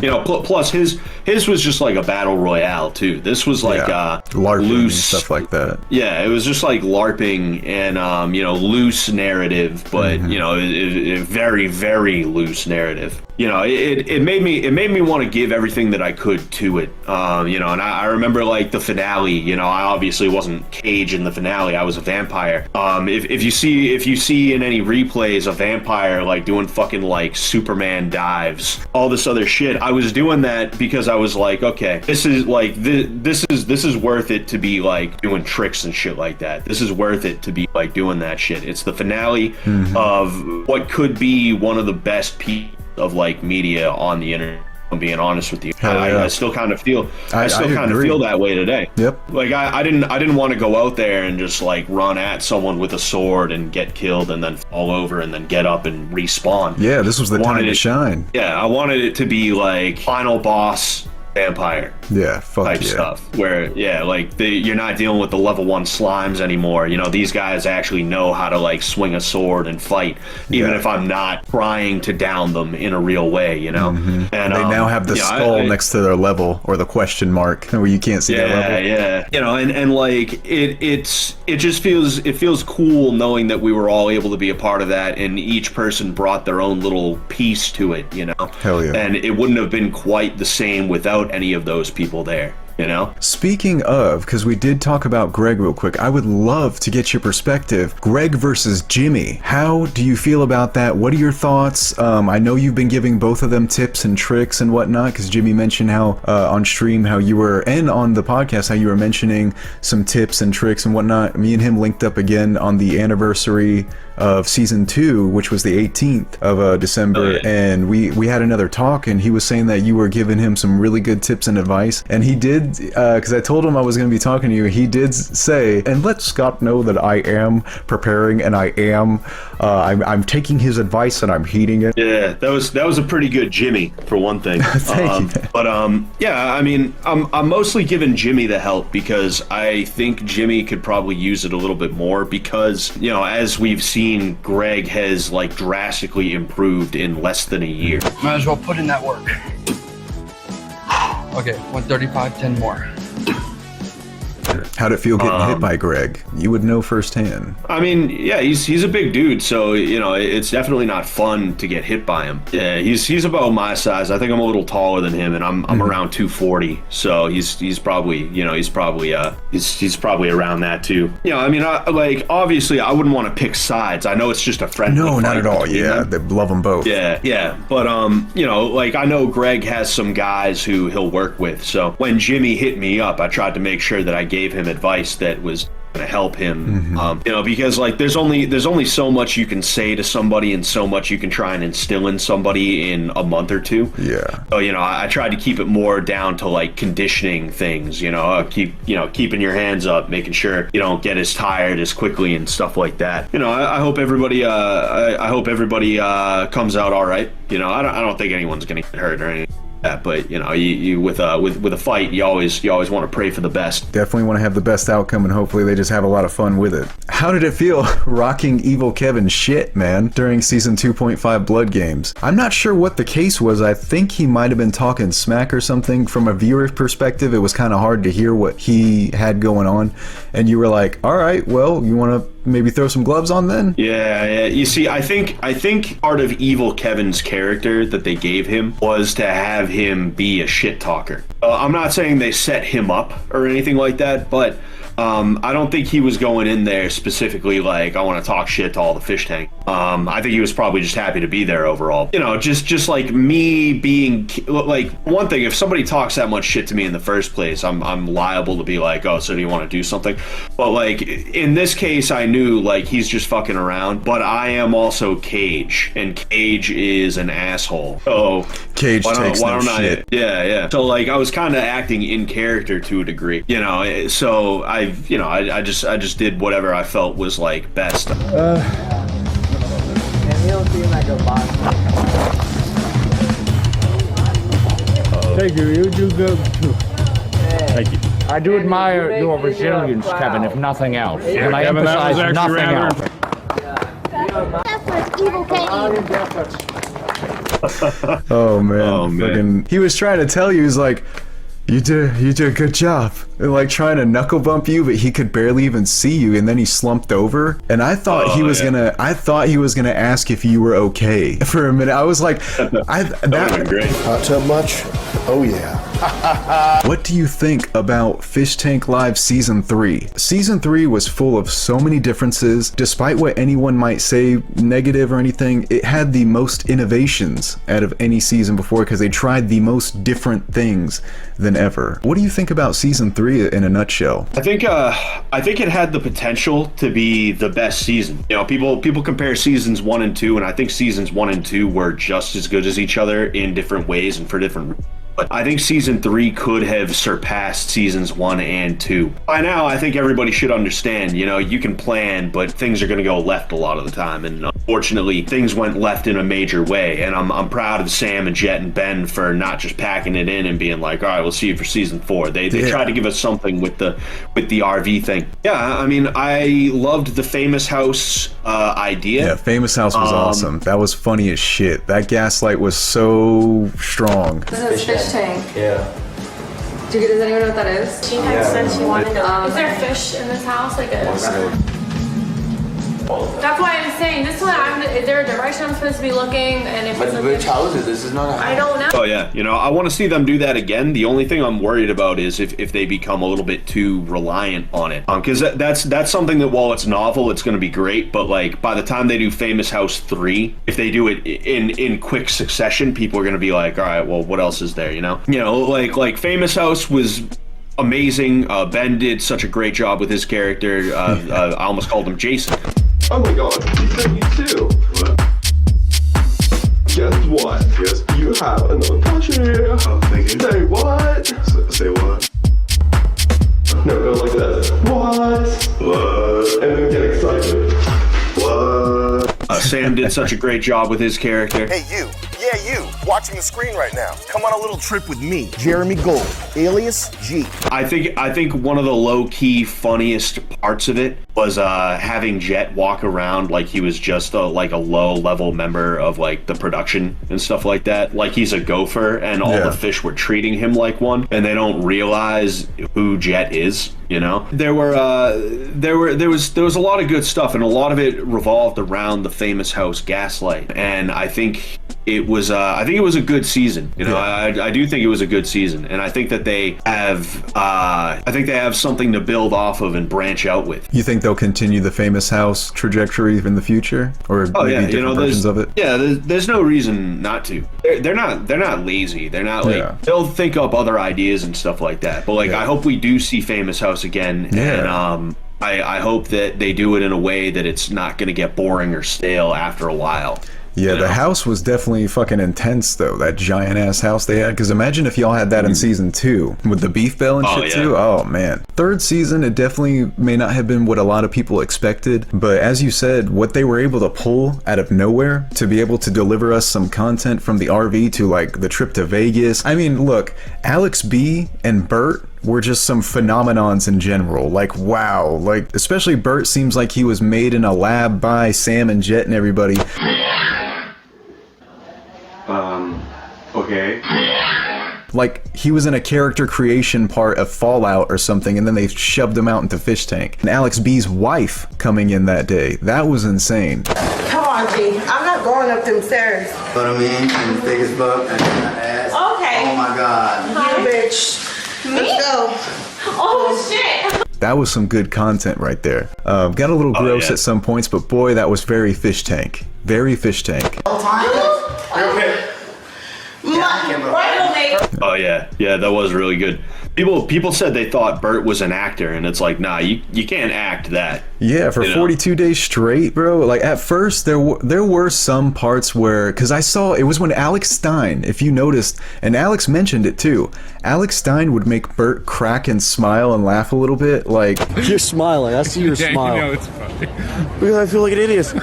You know, plus his was just like a battle royale too. This was like LARPing loose and stuff like that. Yeah, it was just like LARPing and you know, loose narrative, but you know, it very, very loose narrative. You know, it made me want to give everything that I could to it. You know, and I remember like the finale. You know, I obviously wasn't Cage in the finale. I was a vampire. If you see in any replays a vampire like doing fucking like Superman dives, all this other shit, I was doing that because I was like, okay, this is like this is worth it to be like doing tricks and shit like that. This is worth it to be like doing that shit. It's the finale of what could be one of the best pieces of like media on the internet. I'm being honest with you. I still kind of feel feel that way today. Yep. Like I didn't want to go out there and just like run at someone with a sword and get killed and then fall over and then get up and respawn. Yeah, this was the time to shine. Yeah, I wanted it to be like final boss vampire type stuff, where like you're not dealing with the level 1 slimes anymore. You know, these guys actually know how to like swing a sword and fight, even if I'm not trying to down them in a real way, you know. And they now have the skull next to their level, or the question mark where you can't see their level. Yeah, you know, and like it just feels cool knowing that we were all able to be a part of that, and each person brought their own little piece to it, you know. Hell yeah. And it wouldn't have been quite the same without any of those people there, you know? Speaking of, because we did talk about Greg real quick, I would love to get your perspective. Greg versus Jimmy. How do you feel about that? What are your thoughts? I know you've been giving both of them tips and tricks and whatnot, because Jimmy mentioned how on stream how you were, and on the podcast how you were mentioning some tips and tricks and whatnot. Me and him linked up again on the anniversary of season 2, which was the 18th of December, and we had another talk, and he was saying that you were giving him some really good tips and advice, and he did, because I told him I was going to be talking to you, he did say, and let Scott know that I am preparing, and I'm taking his advice and I'm heeding it. Yeah, that was a pretty good Jimmy, for one thing. Thank you. But yeah, I mean, I'm mostly giving Jimmy the help because I think Jimmy could probably use it a little bit more, because, you know, as we've seen, Greg has like drastically improved in less than a year. Might as well put in that work. Okay, 135, 10 more. How'd it feel getting hit by Greg? You would know firsthand. I mean, yeah, he's a big dude, so, you know, it's definitely not fun to get hit by him. Yeah, he's about my size. I think I'm a little taller than him, and I'm around 240. So he's probably, you know, he's probably around that too. You know, I mean, like, obviously I wouldn't want to pick sides. I know it's just a friendly No, fight not at all. Yeah, they love them both. Yeah. But you know, like, I know Greg has some guys who he'll work with. So when Jimmy hit me up, I tried to make sure that I gave him advice that was to help him. You know, because like there's only so much you can say to somebody and so much you can try and instill in somebody in a month or two. Yeah. So, you know, I tried to keep it more down to like conditioning things, keeping your hands up, making sure you don't get as tired as quickly and stuff like that. You know, I hope everybody comes out all right. You know, I don't think anyone's gonna get hurt or anything. But you know, you with a fight, you always want to pray for the best. Definitely want to have the best outcome, and hopefully they just have a lot of fun with it. How did it feel rocking Evil Kevin's shit, man, during season 2.5 Blood Games? I'm not sure what the case was. I think he might have been talking smack or something. From a viewer's perspective, it was kind of hard to hear what he had going on, and you were like, all right, well, you want to maybe throw some gloves on then? Yeah. You see, I think part of Evil Kevin's character that they gave him was to have him be a shit talker. I'm not saying they set him up or anything like that, but I don't think he was going in there specifically like, I want to talk shit to all the fish tank. I think he was probably just happy to be there overall. You know, just like me being like, one thing, if somebody talks that much shit to me in the first place, I'm liable to be like, oh, so do you want to do something? But like in this case, I knew like he's just fucking around, but I am also Cage, and Cage is an asshole. So Cage takes no shit. Yeah. So like I was kind of acting in character to a degree, you know. So I just did whatever I felt was like best. And you don't seem like a boss. Thank you. You do good too. Thank you. I do admire your resilience, Kevin, if nothing else. And I Kevin, emphasize nothing else. Oh man. Friggin', he was trying to tell you, he's like, you did a good job, and like trying to knuckle bump you, but he could barely even see you, and then he slumped over, and I thought he was gonna ask if you were okay for a minute. I was like, that would have been great. Hot tub much? Oh yeah. What do you think about Fishtank.Live Season 3? Season 3 was full of so many differences. Despite what anyone might say negative or anything, it had the most innovations out of any season before because they tried the most different things than ever. What do you think about Season 3 in a nutshell? I think it had the potential to be the best season. You know, people compare seasons 1 and 2, and I think seasons 1 and 2 were just as good as each other in different ways and for different reasons. But I think season 3 could have surpassed seasons 1 and 2. By now, I think everybody should understand, you know, you can plan, but things are going to go left a lot of the time. And unfortunately, things went left in a major way. And I'm proud of Sam and Jet and Ben for not just packing it in and being like, all right, we'll see you for season 4. They tried to give us something with the RV thing. Yeah, I mean, I loved the Famous House idea. Yeah, Famous House was awesome. That was funny as shit. That gaslight was so strong. This is Fishtank. Yeah. Does anyone know what that is? She had said she wanted to. Is there fish in this house? Like that's why I'm saying this one. Is there a direction I'm supposed to be looking? And if it's which house is this? Is not a house. I don't know. Oh yeah, you know, I want to see them do that again. The only thing I'm worried about is if they become a little bit too reliant on it, because that's something that while it's novel, it's going to be great. But like by the time they do Famous House 3, if they do it in quick succession, people are going to be like, all right, well, what else is there? You know, like Famous House was amazing. Ben did such a great job with his character. I almost called him Jason. Oh my god, he sent you too. What? Guess what? Yes. You have another plushie. Oh, thank you. Say what? Say what? No, go like this. What? And then get excited. What? Sam did such a great job with his character. Hey, you. Yeah, you. Watching the screen right now. Come on a little trip with me, Jeremy Gold, alias G. I think one of the low-key funniest parts of it was having Jet walk around like he was just like a low-level member of like the production and stuff like that. Like he's a gopher, and all the fish were treating him like one, and they don't realize who Jet is. You know, there was a lot of good stuff, and a lot of it revolved around the Famous House gaslight, and I think it was a good season. You know, I do think it was a good season, and I think that they have something to build off of and branch out with. You think they'll continue the Famous House trajectory in the future, or maybe different versions of it? Yeah, there's no reason not to. They're not lazy. They're not like they'll think up other ideas and stuff like that. But like I hope we do see Famous House again, and I hope that they do it in a way that it's not going to get boring or stale after a while. Yeah, the house was definitely fucking intense, though. That giant ass house they had. Because imagine if y'all had that in season 2 with the beef bell and shit too. Oh man. Third season, it definitely may not have been what a lot of people expected. But as you said, what they were able to pull out of nowhere to be able to deliver us some content from the RV to like the trip to Vegas. I mean, look, Alex B and Burt were just some phenomenons in general. Like, wow. Like, especially Burt seems like he was made in a lab by Sam and Jet and everybody. Okay. Like, he was in a character creation part of Fallout or something, and then they shoved him out into Fishtank. And Alex B's wife coming in that day. That was insane. Come on, G. I'm not going up them stairs. What I mean, and the biggest buck and ass. Okay. Oh my God. Hi, bitch. Let's go. Oh, shit. That was some good content right there. Got a little gross at some points, but boy, that was very Fishtank. Very Fishtank. Okay. Oh yeah, that was really good. People said they thought Burt was an actor, and it's like, nah, you can't act that. Yeah, for 42 days straight, bro. Like at first, there were some parts where, because I saw it was when Alex Stein, if you noticed, and Alex mentioned it too. Alex Stein would make Burt crack and smile and laugh a little bit, like you're smiling. I see your smile. You know it's funny. Because I feel like an idiot.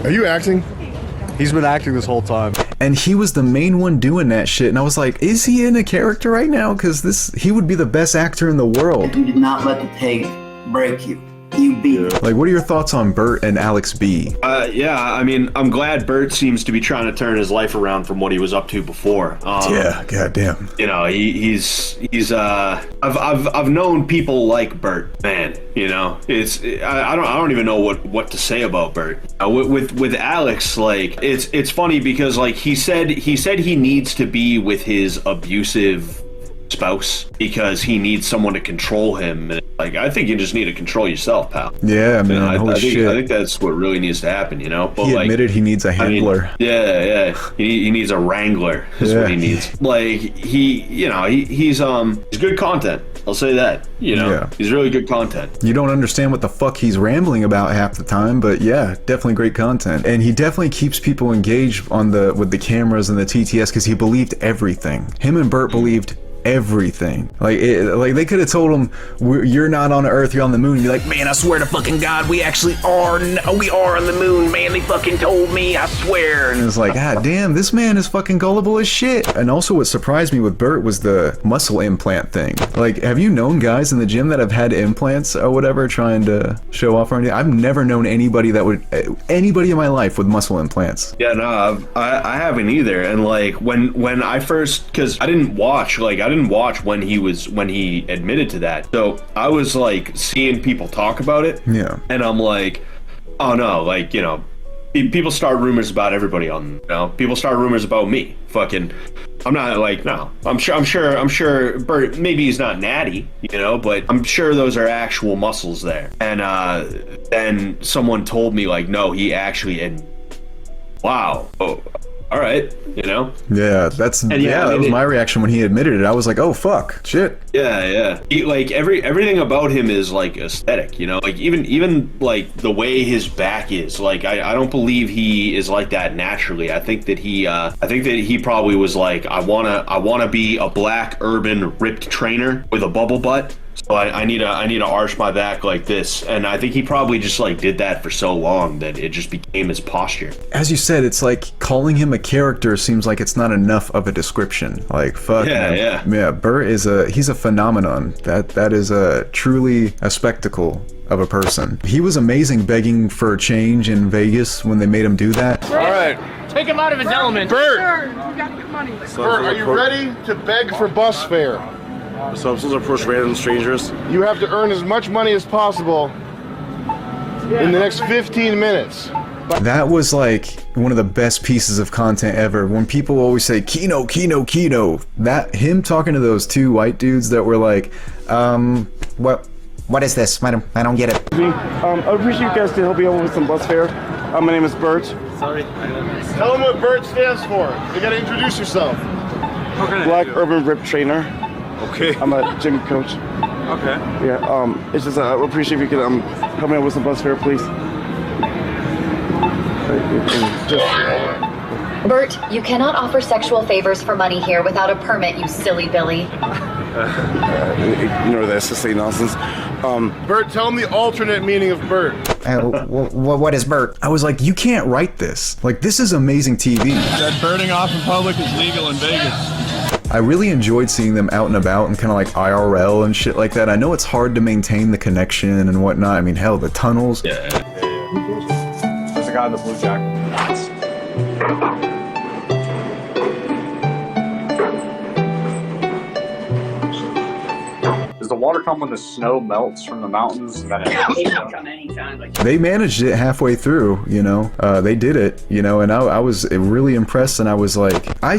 Are you acting? He's been acting this whole time. And he was the main one doing that shit, and I was like, is he in a character right now? Because he would be the best actor in the world. You did not let the pig break you. You beat it. Like, what are your thoughts on Burt and Alex B? Yeah, I mean, I'm glad Burt seems to be trying to turn his life around from what he was up to before. Yeah, goddamn. You know, he's I've known people like Burt, man. You know, I don't even know what to say about Burt. With Alex, like it's funny because like he said he needs to be with his abusive spouse because he needs someone to control him. And like, I think you just need to control yourself, pal. Yeah, man. I think that's what really needs to happen, you know? But he admitted he needs a handler. I mean, he needs a wrangler is what he needs. Like he's good content. I'll say that. You know, he's really good content. You don't understand what the fuck he's rambling about half the time, but yeah, definitely great content. And he definitely keeps people engaged with the cameras and the TTS because he believed everything. Him and Burt believed everything. Like they could have told him, you're not on Earth, you're on the moon. You're like, man, I swear to fucking God, we actually are. We are on the moon, man. They fucking told me, I swear. And it's like, God damn, this man is fucking gullible as shit. And also what surprised me with Burt was the muscle implant thing. Like, have you known guys in the gym that have had implants or whatever trying to show off or anything? I've never known anybody in my life with muscle implants. Yeah, no, I haven't either. And like when I first, because I didn't watch when he admitted to that. So I was like seeing people talk about it. Yeah. And I'm like, oh no, like, you know, people start rumors about everybody people start rumors about me. Fucking, I'm not like, no, I'm sure Burt, maybe he's not natty, you know, but I'm sure those are actual muscles there. And then someone told me like, no, he actually, wow. Oh, all right, you know? Yeah, that was my reaction when he admitted it. I was like, oh, fuck, shit. Yeah. Like, everything about him is, like, aesthetic, you know? Like, even like, the way his back is, like, I don't believe he is like that naturally. I think that he probably was like, I wanna be a black, urban, ripped trainer with a bubble butt. So I need to arch my back like this, and I think he probably just like did that for so long that it just became his posture. As you said, it's like calling him a character seems like it's not enough of a description. Like fuck. Yeah. Burt he's a phenomenon. That is truly a spectacle of a person. He was amazing begging for a change in Vegas when they made him do that. All right. Take him out of his element. Burt! Sure, you got the money. Burt, are you ready to beg for bus fare? So I'm supposed to approach random strangers? You have to earn as much money as possible in the next 15 minutes. That was like one of the best pieces of content ever. When people always say Kino, that him talking to those two white dudes that were like, what is this? I don't get it. I appreciate you guys to help me out with some bus fare. My name is Burt. Sorry. Tell them what Burt stands for. You gotta introduce yourself. Black urban rip trainer. Okay. I'm a gym coach. Okay. Yeah. It's just I appreciate if you could help me out with some bus fare, please. Burt, you cannot offer sexual favors for money here without a permit, you silly Billy. Ignore that. It's just say nonsense. Burt, tell him the alternate meaning of Burt. What is Burt? I was like, you can't write this. Like, this is amazing TV. That birding off in public is legal in Vegas. I really enjoyed seeing them out and about and kind of like IRL and shit like that. I know it's hard to maintain the connection and whatnot. I mean, hell, the tunnels. Yeah. There's a guy in the blue jacket. Does the water come when the snow melts from the mountains? And then They managed it halfway through, you know. They did it, you know, and I was really impressed. And I was like, I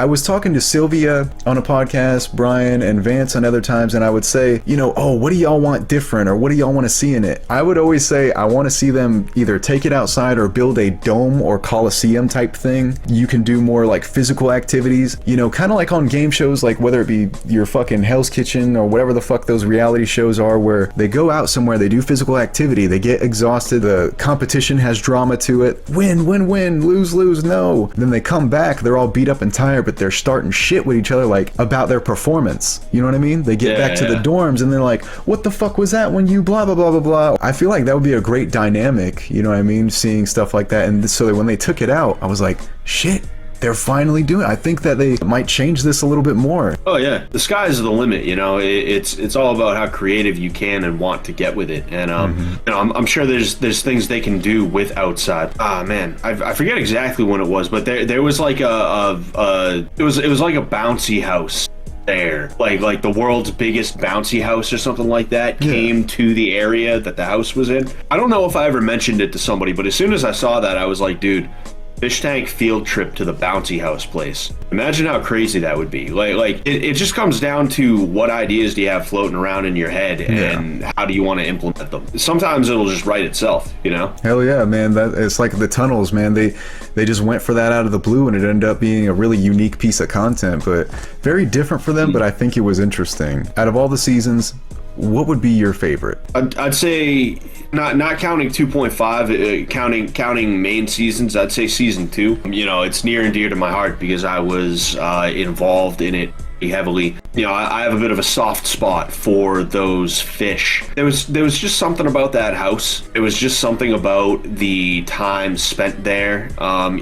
was talking to Sylvia on a podcast, Brian and Vance on other times, and I would say, you know, oh, what do y'all want different, or what do y'all want to see in it? I would always say, I want to see them either take it outside or build a dome or coliseum type thing. You can do more like physical activities, you know, kind of like on game shows, like whether it be your fucking Hell's Kitchen or whatever the fuck those reality shows are, where they go out somewhere, they do physical activity, they get exhausted, the competition has drama to it, win, lose, no. Then they come back, they're all beat up and tired, but they're starting shit with each other, like about their performance. You know what I mean? They get back to the dorms and they're like, what the fuck was that when you blah, blah, blah, blah, blah. I feel like that would be a great dynamic, you know what I mean? Seeing stuff like that. And so when they took it out, I was like, shit, they're finally doing it. I think that they might change this a little bit more. Oh yeah, the sky's the limit. You know, it's all about how creative you can and want to get with it. And you know, I'm sure there's things they can do with outside. Ah man, I forget exactly when it was, but there was like it was like a bouncy house there, like the world's biggest bouncy house or something like that came to the area that the house was in. I don't know if I ever mentioned it to somebody, but as soon as I saw that, I was like, dude, fish tank field trip to the bouncy house place. Imagine how crazy that would be. Like it just comes down to what ideas do you have floating around in your head and how do you want to implement them. Sometimes it'll just write itself, you know? Hell yeah, man. That it's like the tunnels, man. They just went for that out of the blue and it ended up being a really unique piece of content, but very different for them, but I think it was interesting. Out of all the seasons, what would be your favorite? I'd say, not counting 2.5, counting main seasons, I'd say season 2. You know, it's near and dear to my heart because I was involved in it heavily. You know, I have a bit of a soft spot for those fish. There was just something about that house. It was just something about the time spent there.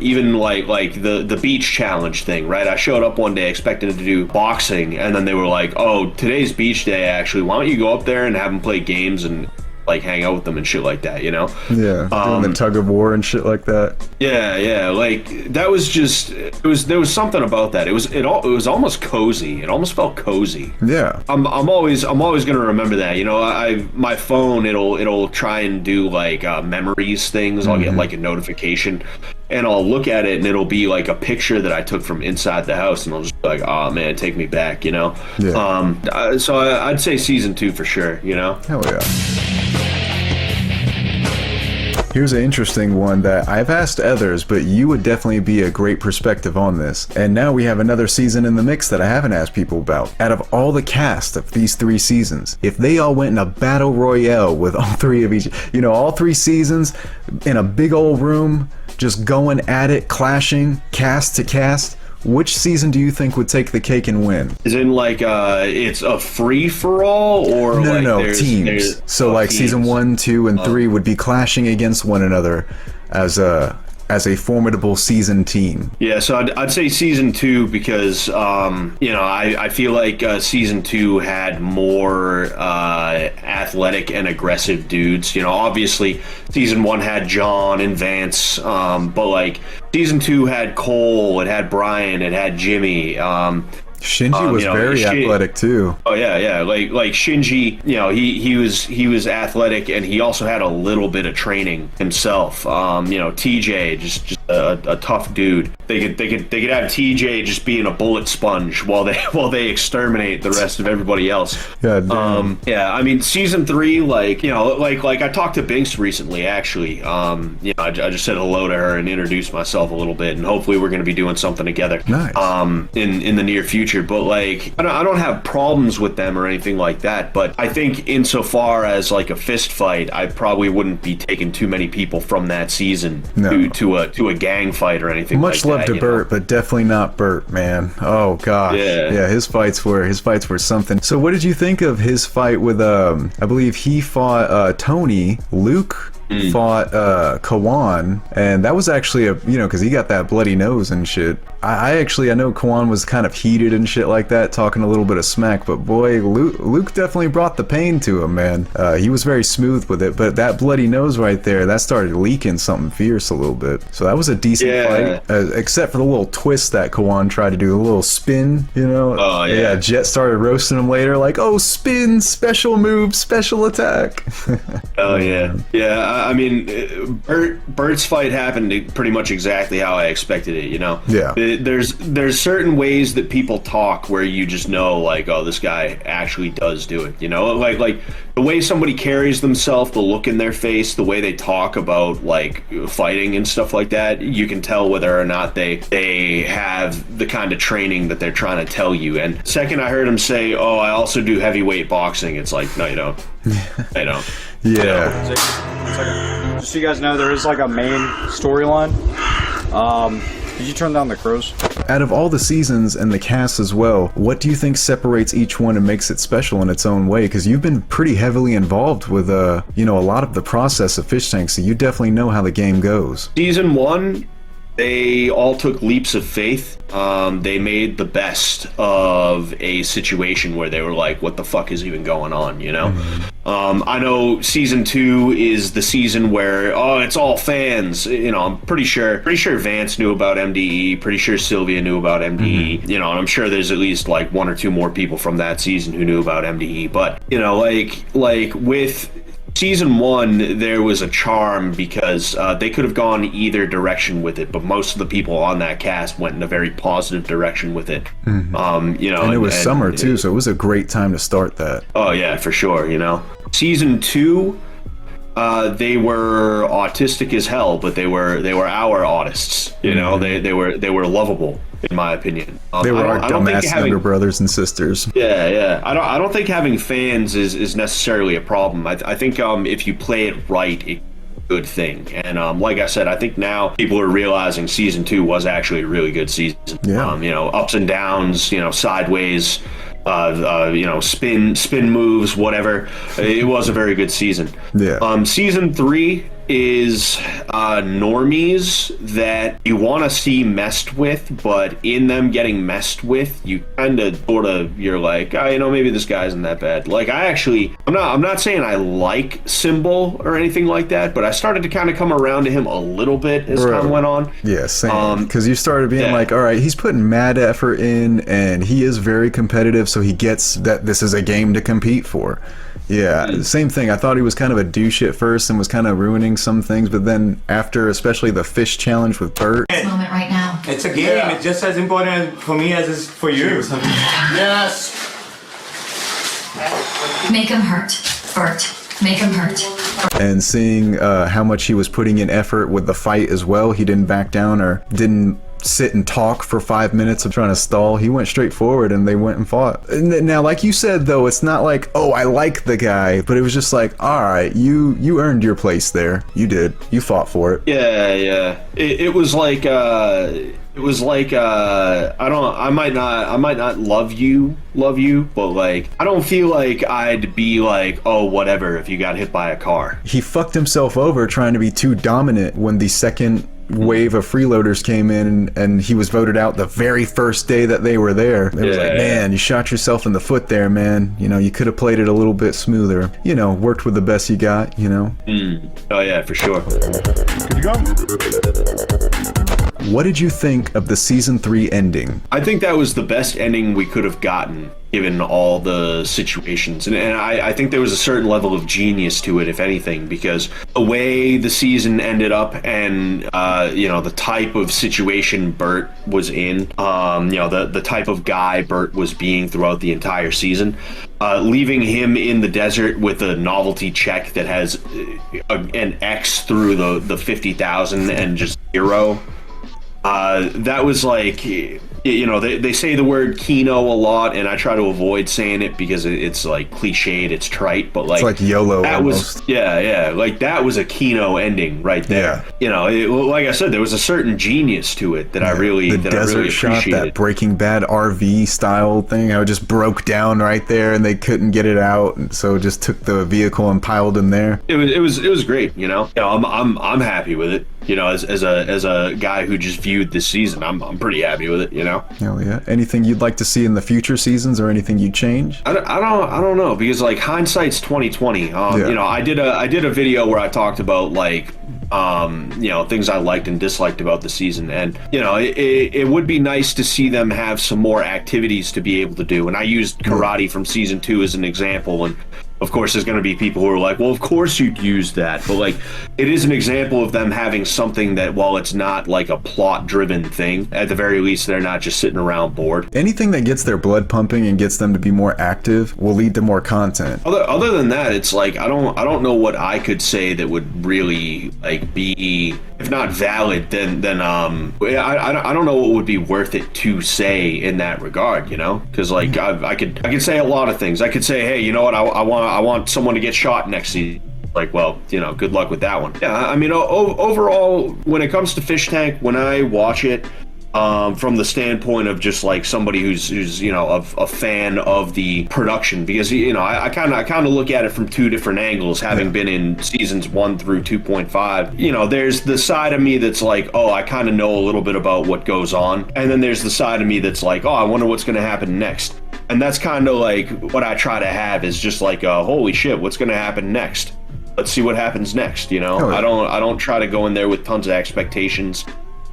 Even like the beach challenge thing, right? I showed up one day expecting to do boxing, and then they were like, oh, today's beach day actually, why don't you go up there and have them play games and like hang out with them and shit like that, you know? Yeah, doing the tug of war and shit like that. Yeah, like that was just there was something about that. It was almost cozy. It almost felt cozy. Yeah. I'm always gonna remember that. You know, my phone it'll try and do like memories things. I'll get like a notification and I'll look at it and it'll be like a picture that I took from inside the house and I'll just be like, oh man, take me back, you know? Yeah. So I'd say season 2 for sure, you know? Hell yeah. Here's an interesting one that I've asked others, but you would definitely be a great perspective on this. And now we have another season in the mix that I haven't asked people about. Out of all the cast of these 3 seasons, if they all went in a battle royale with all 3 of each, you know, all 3 seasons in a big old room, just going at it, clashing, cast to cast, which season do you think would take the cake and win? Is it like it's a free-for-all, or no, teams. So like teams. Season 1, 2, and 3 would be clashing against one another as a formidable season team. Yeah, so I'd say season 2 because you know, I feel like season 2 had more athletic and aggressive dudes. You know, obviously season 1 had John and Vance, but like season 2 had Cole, it had Brian, it had Jimmy. Shinji was very athletic too. Oh yeah, like Shinji, you know, he was athletic and he also had a little bit of training himself. You know, TJ just a tough dude. They could have TJ just being a bullet sponge while they exterminate the rest of everybody else. Yeah, I mean season 3, like, you know, like I talked to Binks recently actually. You know, I just said hello to her and introduced myself a little bit, and hopefully we're going to be doing something together. Nice. In the near future. future, but like I don't have problems with them or anything like that. But I think insofar as like a fist fight, I probably wouldn't be taking too many people from that season to a gang fight or anything. Much like love that, to Burt, but definitely not Burt, man. Oh gosh, yeah. His fights were something. So what did you think of his fight with I believe he fought Tony Luke? Fought Kawan, and that was actually because he got that bloody nose and shit. I know Kawan was kind of heated and shit like that, talking a little bit of smack, but boy, Luke definitely brought the pain to him, man. He was very smooth with it, but that bloody nose right there, that started leaking something fierce a little bit. So that was a decent fight, except for the little twist that Kawan tried to do, the little spin, Oh yeah. Jet started roasting him later, like, oh, spin, special move, special attack. Oh yeah. I mean, Burt's fight happened pretty much exactly how I expected it, Yeah. There's certain ways that people talk where you just know, like, oh, this guy actually does do it, like the way somebody carries themselves, the look in their face, the way they talk about like fighting and stuff like that, you can tell whether or not they have the kind of training that they're trying to tell you. And second I heard him say, oh, I also do heavyweight boxing, it's like, no, you don't. I don't. Yeah. Just so you guys know, there is like a main storyline. Did you turn down the crows? Out of all the seasons and the cast as well, what do you think separates each one and makes it special in its own way? Because you've been pretty heavily involved with a lot of the process of Fishtank, so you definitely know how the game goes. Season 1, they all took leaps of faith. They made the best of a situation where they were like, what the fuck is even going on, I know season 2 is the season where, oh, it's all fans. I'm pretty sure Vance knew about MDE, pretty sure Sylvia knew about MDE, and I'm sure there's at least like 1 or 2 more people from that season who knew about MDE. But, like with season 1, there was a charm because they could have gone either direction with it, but most of the people on that cast went in a very positive direction with it. And it was summer too, so it was a great time to start that. Oh yeah, for sure. Season 2, they were autistic as hell, but they were our autists. They were lovable, in my opinion. They were our dumbass younger brothers and sisters. Yeah. I don't think having fans is necessarily a problem. I think if you play it right, it's a good thing. And like I said, I think now people are realizing season 2 was actually a really good season. Yeah. Ups and downs, sideways. Spin moves, whatever. It was a very good season. Yeah. Season 3 is normies that you want to see messed with, but in them getting messed with, you kind of you're like, oh, maybe this guy isn't that bad. Like I'm not saying I like Symbol or anything like that, but I started to kind of come around to him a little bit as time went on. Yeah, same. Because you started being like, all right, he's putting mad effort in, and he is very competitive, so he gets that this is a game to compete for. Yeah, same thing. I thought he was kind of a douche at first and was kind of ruining some things, but then after, especially the fish challenge with Burt. Moment right now. It's a game. Yeah. It's just as important for me as it's for you. Yes. Make him hurt, Burt. Make him hurt. And seeing how much he was putting in effort with the fight as well, he didn't back down or didn't sit and talk for 5 minutes of trying to stall. He went straight forward and they went and fought. Now, like you said, though, it's not like, oh, I like the guy, but it was just like, all right, you earned your place there. You did. You fought for it. Yeah. It was like I might not love you, but like I don't feel like I'd be like, oh, whatever if you got hit by a car. He fucked himself over trying to be too dominant when the second wave of freeloaders came in and he was voted out the very first day that they were there. It was like, man, you shot yourself in the foot there, man. You could have played it a little bit smoother. Worked with the best you got, Oh yeah, for sure. Good to go. What did you think of the season 3 ending? I think that was the best ending we could have gotten, given all the situations. And I think there was a certain level of genius to it, if anything, because the way the season ended up and, the type of situation Burt was in, the type of guy Burt was being throughout the entire season, leaving him in the desert with a novelty check that has an X through the 50,000 and just 0. That was like, you know, they say the word Kino a lot, and I try to avoid saying it because it's like cliched, it's trite, but like, it's like YOLO that almost. was, yeah, like that was a Kino ending right there. Yeah. You know, like I said, there was a certain genius to it that I really shot, appreciated. that Breaking Bad RV style thing, how it just broke down right there and they couldn't get it out, and so just took the vehicle and piled him there. It was great, you know. I'm happy with it. You know, as a guy who just viewed this season, I'm pretty happy with it, you know. Hell yeah. Anything you'd like to see in the future seasons, or anything you'd change? I don't know, because like hindsight's 2020. You know, I did a video where I talked about like you know, things I liked and disliked about the season, and you know, it would be nice to see them have some more activities to be able to do. And I used karate from season 2 as an example, and of course there's going to be people who are like, well, of course you'd use that, but like, it is an example of them having something that, while it's not like a plot driven thing, at the very least they're not just sitting around bored. Anything that gets their blood pumping and gets them to be more active will lead to more content. Other than that, it's like I don't know what I could say that would really like be, if not valid, then I don't know what would be worth it to say in that regard, you know, because like I could say a lot of things. I could say, hey, you know what, I want someone to get shot next season. Like, well, you know, good luck with that one. Yeah, I mean, overall, when it comes to Fish Tank, when I watch it, from the standpoint of just like somebody who's you know, a fan of the production, because you know, I kind of look at it from two different angles, having been in seasons 1 through 2.5. You know, there's the side of me that's like, oh, I kind of know a little bit about what goes on, and then there's the side of me that's like, oh, I wonder what's going to happen next. And that's kind of like what I try to have, is just like, holy shit, what's going to happen next? Let's see what happens next, you know? I don't try to go in there with tons of expectations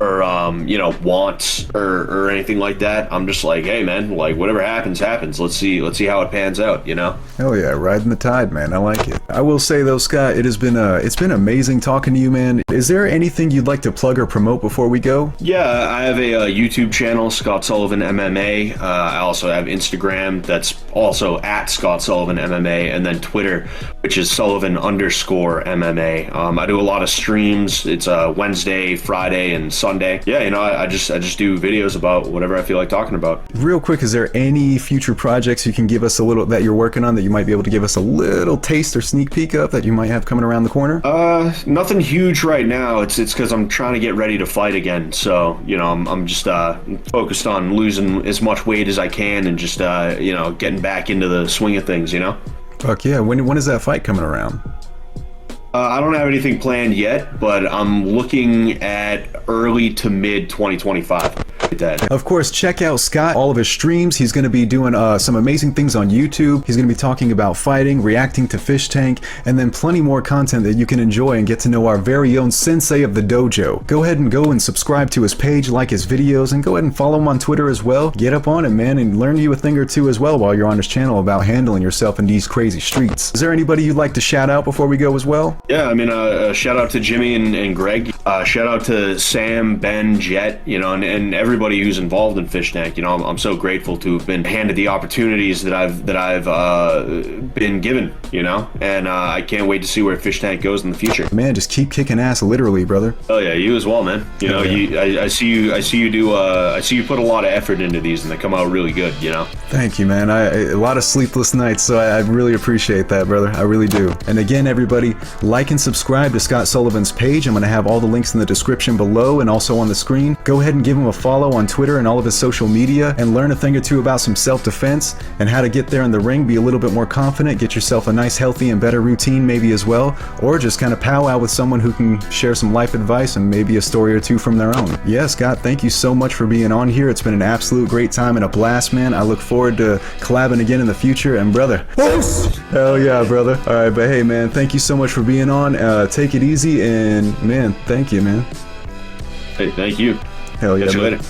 or you know, wants or anything like that. I'm just like, hey man, like whatever happens. Let's see how it pans out, you know? Hell yeah, riding the tide, man. I like it. I will say though, Scott, it's been amazing talking to you, man. Is there anything you'd like to plug or promote before we go? Yeah, I have a YouTube channel, Scott Sullivan MMA. I also have Instagram, that's also at Scott Sullivan MMA, and then Twitter, which is Sullivan_MMA. I do a lot of streams. It's Wednesday, Friday, and Sunday. Yeah, you know, I just do videos about whatever I feel like talking about. Real quick, is there any future projects you can give us a little that you're working on that you might be able to give us a little taste or sneak peek of that you might have coming around the corner? Nothing huge right now. It's because I'm trying to get ready to fight again. So, you know, I'm just focused on losing as much weight as I can and just you know, getting back into the swing of things, you know? Fuck yeah. When is that fight coming around? I don't have anything planned yet, but I'm looking at early to mid 2025. Of course, check out Scott, all of his streams. He's going to be doing some amazing things on YouTube. He's going to be talking about fighting, reacting to Fish Tank, and then plenty more content that you can enjoy and get to know our very own Sensei of the dojo. Go ahead and go and subscribe to his page, like his videos, and go ahead and follow him on Twitter as well. Get up on it, man, and learn you a thing or two as well while you're on his channel about handling yourself in these crazy streets. Is there anybody you'd like to shout out before we go as well? Yeah, I mean, shout out to Jimmy and Greg. Shout out to Sam, Ben, Jet, you know, and everybody who's involved in Fish Tank. You know, I'm so grateful to have been handed the opportunities that I've been given, you know, and I can't wait to see where Fish Tank goes in the future. Man, just keep kicking ass, literally, brother. Oh yeah, you as well, man. You know, I see you put a lot of effort into these, and they come out really good, you know. Thank you, man. A lot of sleepless nights, so I really appreciate that, brother. I really do. And again, everybody, like and subscribe to Scott Sullivan's page. I'm going to have all the links in the description below and also on the screen. Go ahead and give him a follow on Twitter and all of his social media, and learn a thing or two about some self-defense and how to get there in the ring, be a little bit more confident, get yourself a nice, healthy, and better routine maybe as well, or just kind of powwow with someone who can share some life advice and maybe a story or two from their own. Yeah, Scott, thank you so much for being on here. It's been an absolute great time and a blast, man. I look forward to collabing again in the future, and brother, hell yeah, brother. All right, but hey, man, thank you so much for being on. Take it easy, and man, thank you, man. Hey, thank you. Hell yeah. Catch you later.